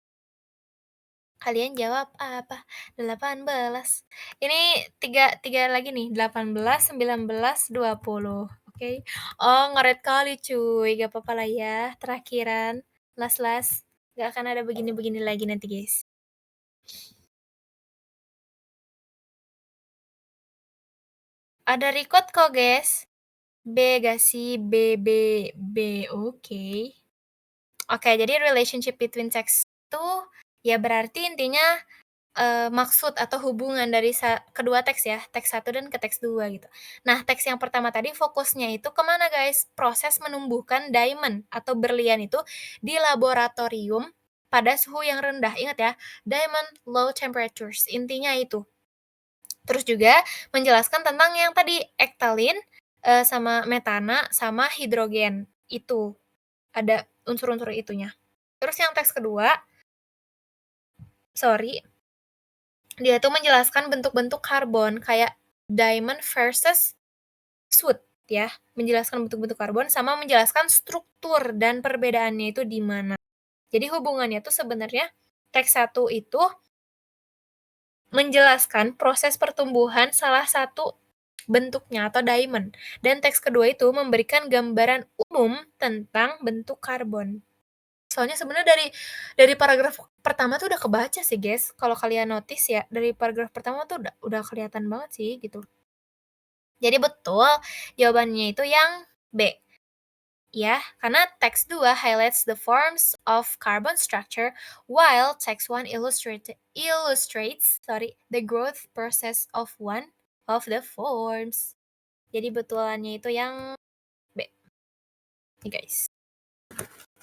Kalian jawab apa? 18. Ini tiga tiga lagi nih, 18, 19, 20. Oke. Oh, ngaret kali cuy, gak apa-apa lah ya, terakhiran, last-last. Gak akan ada begini-begini lagi nanti guys. Ada record kok guys. B gak sih? B, B, oke. Oke, jadi relationship between sex itu, ya berarti intinya maksud atau hubungan dari kedua teks ya, teks 1 dan ke teks 2 gitu. Nah, teks yang pertama tadi fokusnya itu kemana guys? Proses menumbuhkan diamond atau berlian itu di laboratorium pada suhu yang rendah. Ingat ya, diamond low temperatures, intinya itu. Terus juga menjelaskan tentang yang tadi, ektalin, sama metana, sama hidrogen, itu, ada unsur-unsur itunya. Terus yang teks kedua, sorry, dia tuh menjelaskan bentuk-bentuk karbon kayak diamond versus soot ya, menjelaskan bentuk-bentuk karbon sama menjelaskan struktur dan perbedaannya itu di mana. Jadi hubungannya tuh sebenarnya teks 1 itu menjelaskan proses pertumbuhan salah satu bentuknya atau diamond, dan teks kedua itu memberikan gambaran umum tentang bentuk karbon. Soalnya sebenarnya dari paragraf pertama tuh udah kebaca sih, guys. Kalau kalian notice ya, dari paragraf pertama tuh udah kelihatan banget sih, gitu. Jadi betul, jawabannya itu yang B. Ya, karena text 2 highlights the forms of carbon structure, while text 1 illustrates the growth process of one of the forms. Jadi betulannya itu yang B. Nih guys.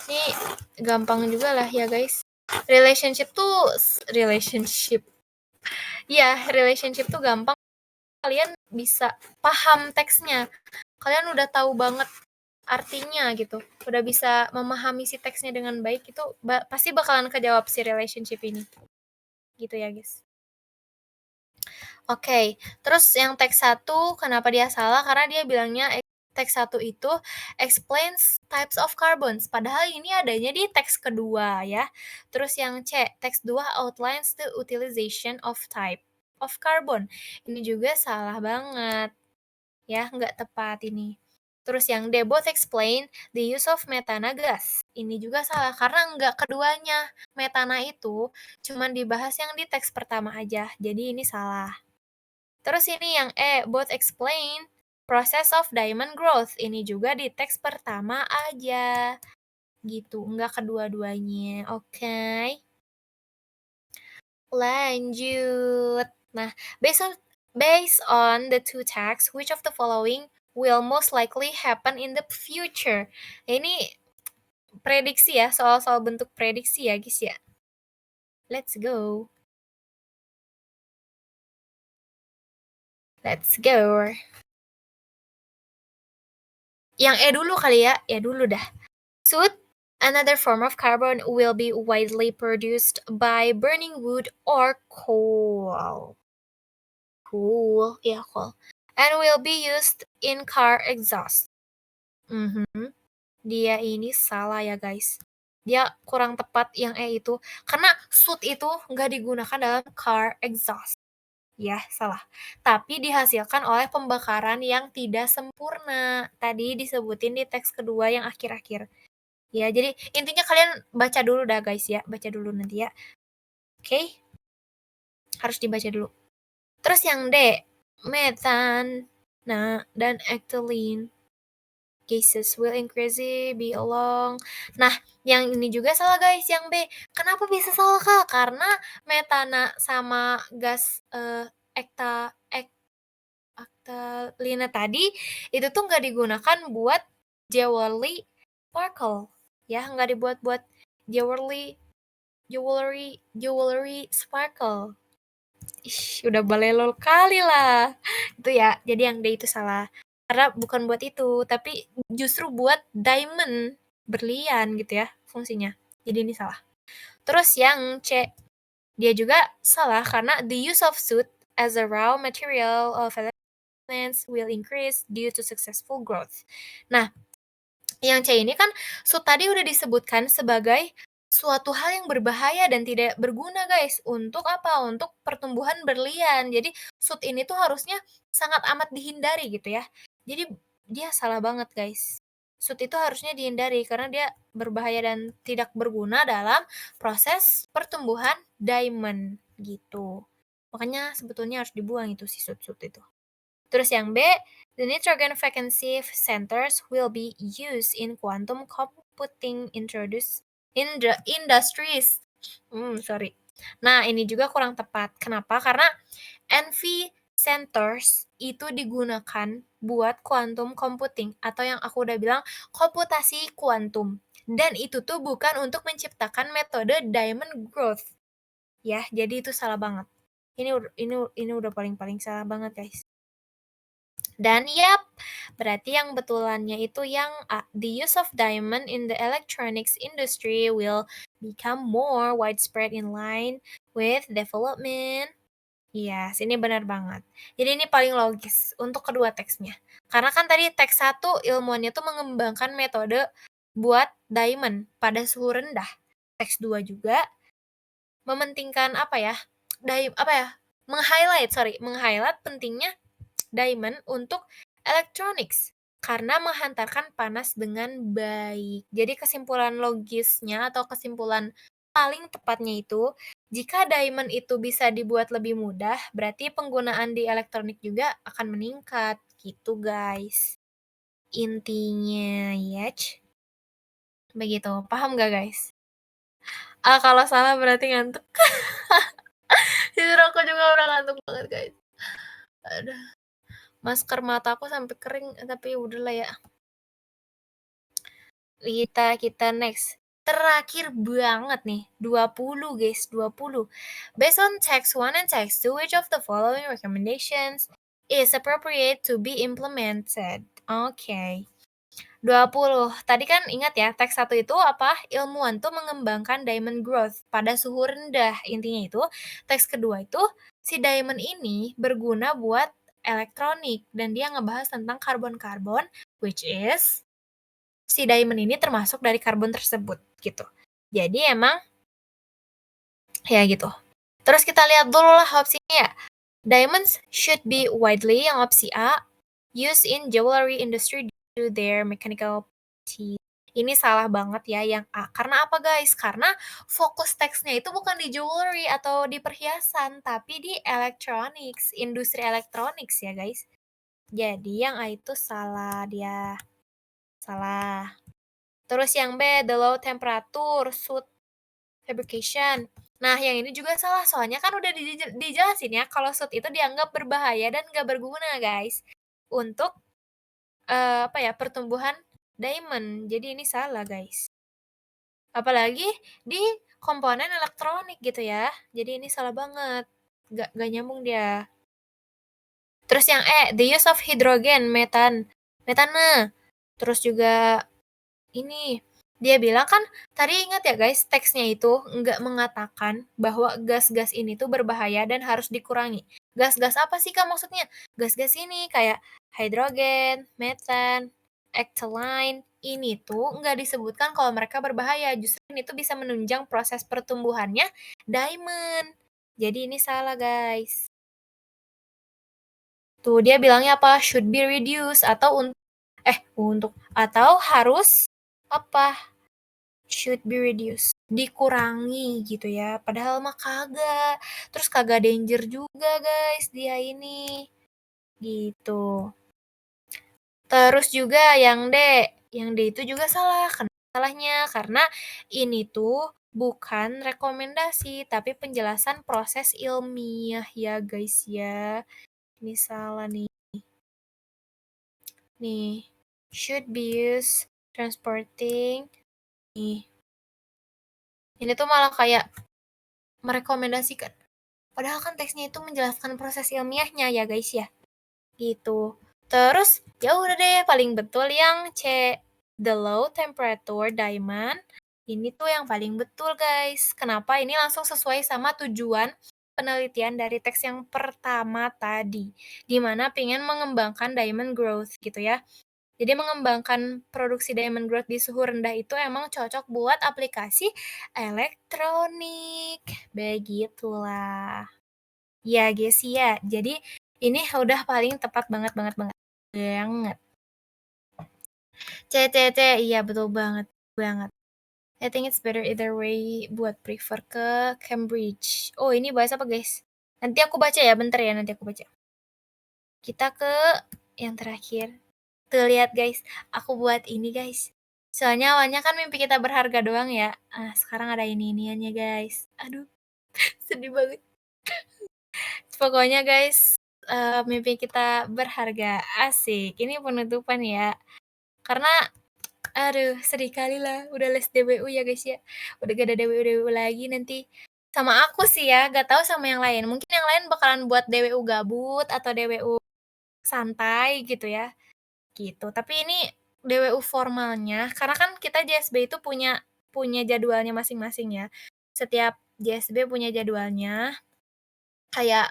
Ini gampang juga lah ya guys. Relationship tuh relationship tuh gampang, kalian bisa paham teksnya. Kalian udah tahu banget artinya gitu. Udah bisa memahami si teksnya dengan baik, itu pasti bakalan kejawab si relationship ini. Gitu ya, guys. Oke, terus yang teks 1 kenapa dia salah? Karena dia bilangnya teks 1 itu explains types of carbons, padahal ini adanya di teks kedua ya. Terus yang C, teks 2 outlines the utilization of type of carbon. Ini juga salah banget ya, nggak tepat ini. Terus yang D, both explain the use of metana gas. Ini juga salah karena nggak keduanya. Metana itu cuman dibahas yang di teks pertama aja, jadi ini salah. Terus ini yang E, both explain process of diamond growth. Ini juga di teks pertama aja. Gitu, nggak kedua-duanya. Oke. Lanjut. Nah, based on the two texts, which of the following will most likely happen in the future? Ini prediksi ya, soal-soal bentuk prediksi ya, guys ya. Let's go. Let's go. Yang E dulu kali ya, dulu dah. Soot, another form of carbon, will be widely produced by burning wood or coal. Cool, ya coal. And will be used in car exhaust. Mhm. Dia ini salah ya guys. Dia kurang tepat yang E itu, karena soot itu nggak digunakan dalam car exhaust. Ya, salah. Tapi dihasilkan oleh pembakaran yang tidak sempurna. Tadi disebutin di teks kedua yang akhir-akhir. Ya, jadi intinya kalian baca dulu dah guys ya, baca dulu nanti ya. Oke, harus dibaca dulu. Terus yang D, metan, nah, dan ethylene cases will increase be along. Nah, yang ini juga salah guys, yang B. Kenapa bisa salah Kak? Karena metana sama gas ekta ek Aktalina tadi, itu tuh nggak digunakan buat jewelry sparkle, ya, nggak dibuat buat jewelry jewelry sparkle. Ih, udah balelol kali lah. Itu ya, jadi yang D itu salah. Karena bukan buat itu, tapi justru buat diamond, berlian gitu ya fungsinya. Jadi ini salah. Terus yang C, dia juga salah karena the use of soot as a raw material of plants will increase due to successful growth. Nah, yang C ini kan soot tadi udah disebutkan sebagai suatu hal yang berbahaya dan tidak berguna guys, untuk apa? Untuk pertumbuhan berlian. Jadi soot ini tuh harusnya sangat amat dihindari gitu ya. Jadi dia salah banget guys. Soot itu harusnya dihindari karena dia berbahaya dan tidak berguna dalam proses pertumbuhan diamond gitu. Makanya sebetulnya harus dibuang itu si soot-soot itu. Terus yang B, the nitrogen vacancy centers will be used in quantum computing introduced in the industries. Sorry. Nah, ini juga kurang tepat. Kenapa? Karena NV centers itu digunakan buat quantum computing atau yang aku udah bilang komputasi kuantum. Dan itu tuh bukan untuk menciptakan metode diamond growth. Ya, jadi itu salah banget. Ini udah paling salah banget, guys. Dan yap, berarti yang betulannya itu yang A. The use of diamond in the electronics industry will become more widespread in line with development. Yes, ini benar banget. Jadi ini paling logis untuk kedua teksnya. Karena kan tadi teks 1 ilmuannya tuh mengembangkan metode buat diamond pada suhu rendah. Teks 2 juga mementingkan apa ya? Meng-highlight pentingnya diamond untuk electronics karena menghantarkan panas dengan baik. Jadi kesimpulan logisnya atau kesimpulan paling tepatnya itu, jika diamond itu bisa dibuat lebih mudah, berarti penggunaan di elektronik juga akan meningkat. Gitu guys. Intinya ya. Begitu. Paham gak guys? Kalau salah berarti ngantuk. Jujur aku juga udah ngantuk banget guys. Aduh. Masker mata aku sampai kering, tapi udahlah ya. Kita next. Terakhir banget nih, 20 guys, 20. Based on text 1 and text 2, which of the following recommendations is appropriate to be implemented? Oke. 20. Tadi kan ingat ya, teks 1 itu apa? Ilmuwan tuh mengembangkan diamond growth pada suhu rendah. Intinya itu, teks kedua itu, si diamond ini berguna buat elektronik. Dan dia ngebahas tentang karbon-karbon, which is si diamond ini termasuk dari karbon tersebut gitu. Jadi emang ya gitu. Terus kita lihat dulu lah opsinya ya. Diamonds should be widely, yang opsi A, used in jewelry industry due to their mechanical properties. Ini salah banget ya yang A. Karena apa guys? Karena fokus teksnya itu bukan di jewelry atau di perhiasan, tapi di electronics, industri electronics ya guys. Jadi yang A itu salah dia. Salah. Terus yang B, the low temperature soot fabrication. Nah, yang ini juga salah, soalnya kan udah dijelasin ya, kalau soot itu dianggap berbahaya dan nggak berguna, guys, untuk, pertumbuhan diamond. Jadi ini salah, guys. Apalagi di komponen elektronik gitu ya. Jadi ini salah banget, nggak nyambung dia. Terus yang E, the use of hydrogen, metana. Terus juga ini, dia bilang kan tadi ingat ya guys, teksnya itu nggak mengatakan bahwa gas-gas ini tuh berbahaya dan harus dikurangi. Gas-gas apa sih Kak maksudnya? Gas-gas ini kayak hidrogen, metan, Ethylene ini tuh nggak disebutkan kalau mereka berbahaya, justru ini tuh bisa menunjang proses pertumbuhannya diamond. Jadi ini salah, guys. Tuh dia bilangnya apa, should be reduced atau untuk atau harus apa, should be reduced, dikurangi gitu ya, padahal mah kagak. Terus kagak danger juga, guys, dia ini, gitu. Terus juga yang D itu juga salah. Kenapa salahnya? Karena ini tuh bukan rekomendasi, tapi penjelasan proses ilmiah ya, guys, ya. Ini salah nih. Nih, should be used transporting. Nih, ini tuh malah kayak merekomendasikan. Padahal kan teksnya itu menjelaskan proses ilmiahnya ya, guys, ya. Gitu. Terus, ya udah deh paling betul yang C, the low temperature diamond. Ini tuh yang paling betul, guys. Kenapa? Ini langsung sesuai sama tujuan penelitian dari teks yang pertama tadi, di mana pengen mengembangkan diamond growth gitu ya. Jadi mengembangkan produksi diamond growth di suhu rendah itu emang cocok buat aplikasi elektronik. Begitulah. Ya, guys, ya. Jadi ini udah paling tepat banget banget banget. Banget. C, C, C, iya betul banget banget. I think it's better either way buat prefer ke Cambridge. Oh, ini bahas apa, guys? Nanti aku baca ya, bentar ya nanti aku baca. Kita ke yang terakhir. Tuh lihat, guys, aku buat ini, guys. Soalnya awalnya kan mimpi kita berharga doang ya. Ah, sekarang ada ini-iniannya, guys. Aduh, sedih banget. Pokoknya, guys, mimpi kita berharga. Asik. Ini penutupan ya. Karena aduh, sedih kali lah, udah les DWU ya, guys, ya. Udah gak ada DWU-DWU lagi nanti. Sama aku sih ya, gak tahu sama yang lain. Mungkin yang lain bakalan buat DWU gabut atau DWU santai gitu ya, gitu. Tapi ini DWU formalnya, karena kan kita JSB itu punya punya jadwalnya masing-masing ya. Setiap JSB punya jadwalnya, kayak,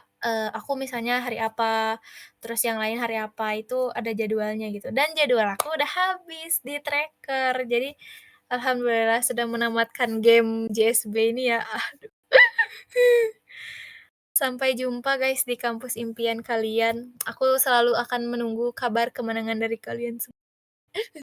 aku misalnya hari apa, terus yang lain hari apa, itu ada jadwalnya gitu. Dan jadwal aku udah habis di tracker. Jadi alhamdulillah sudah menamatkan game JSB ini ya. Sampai jumpa guys di kampus impian kalian. Aku selalu akan menunggu kabar kemenangan dari kalian semua.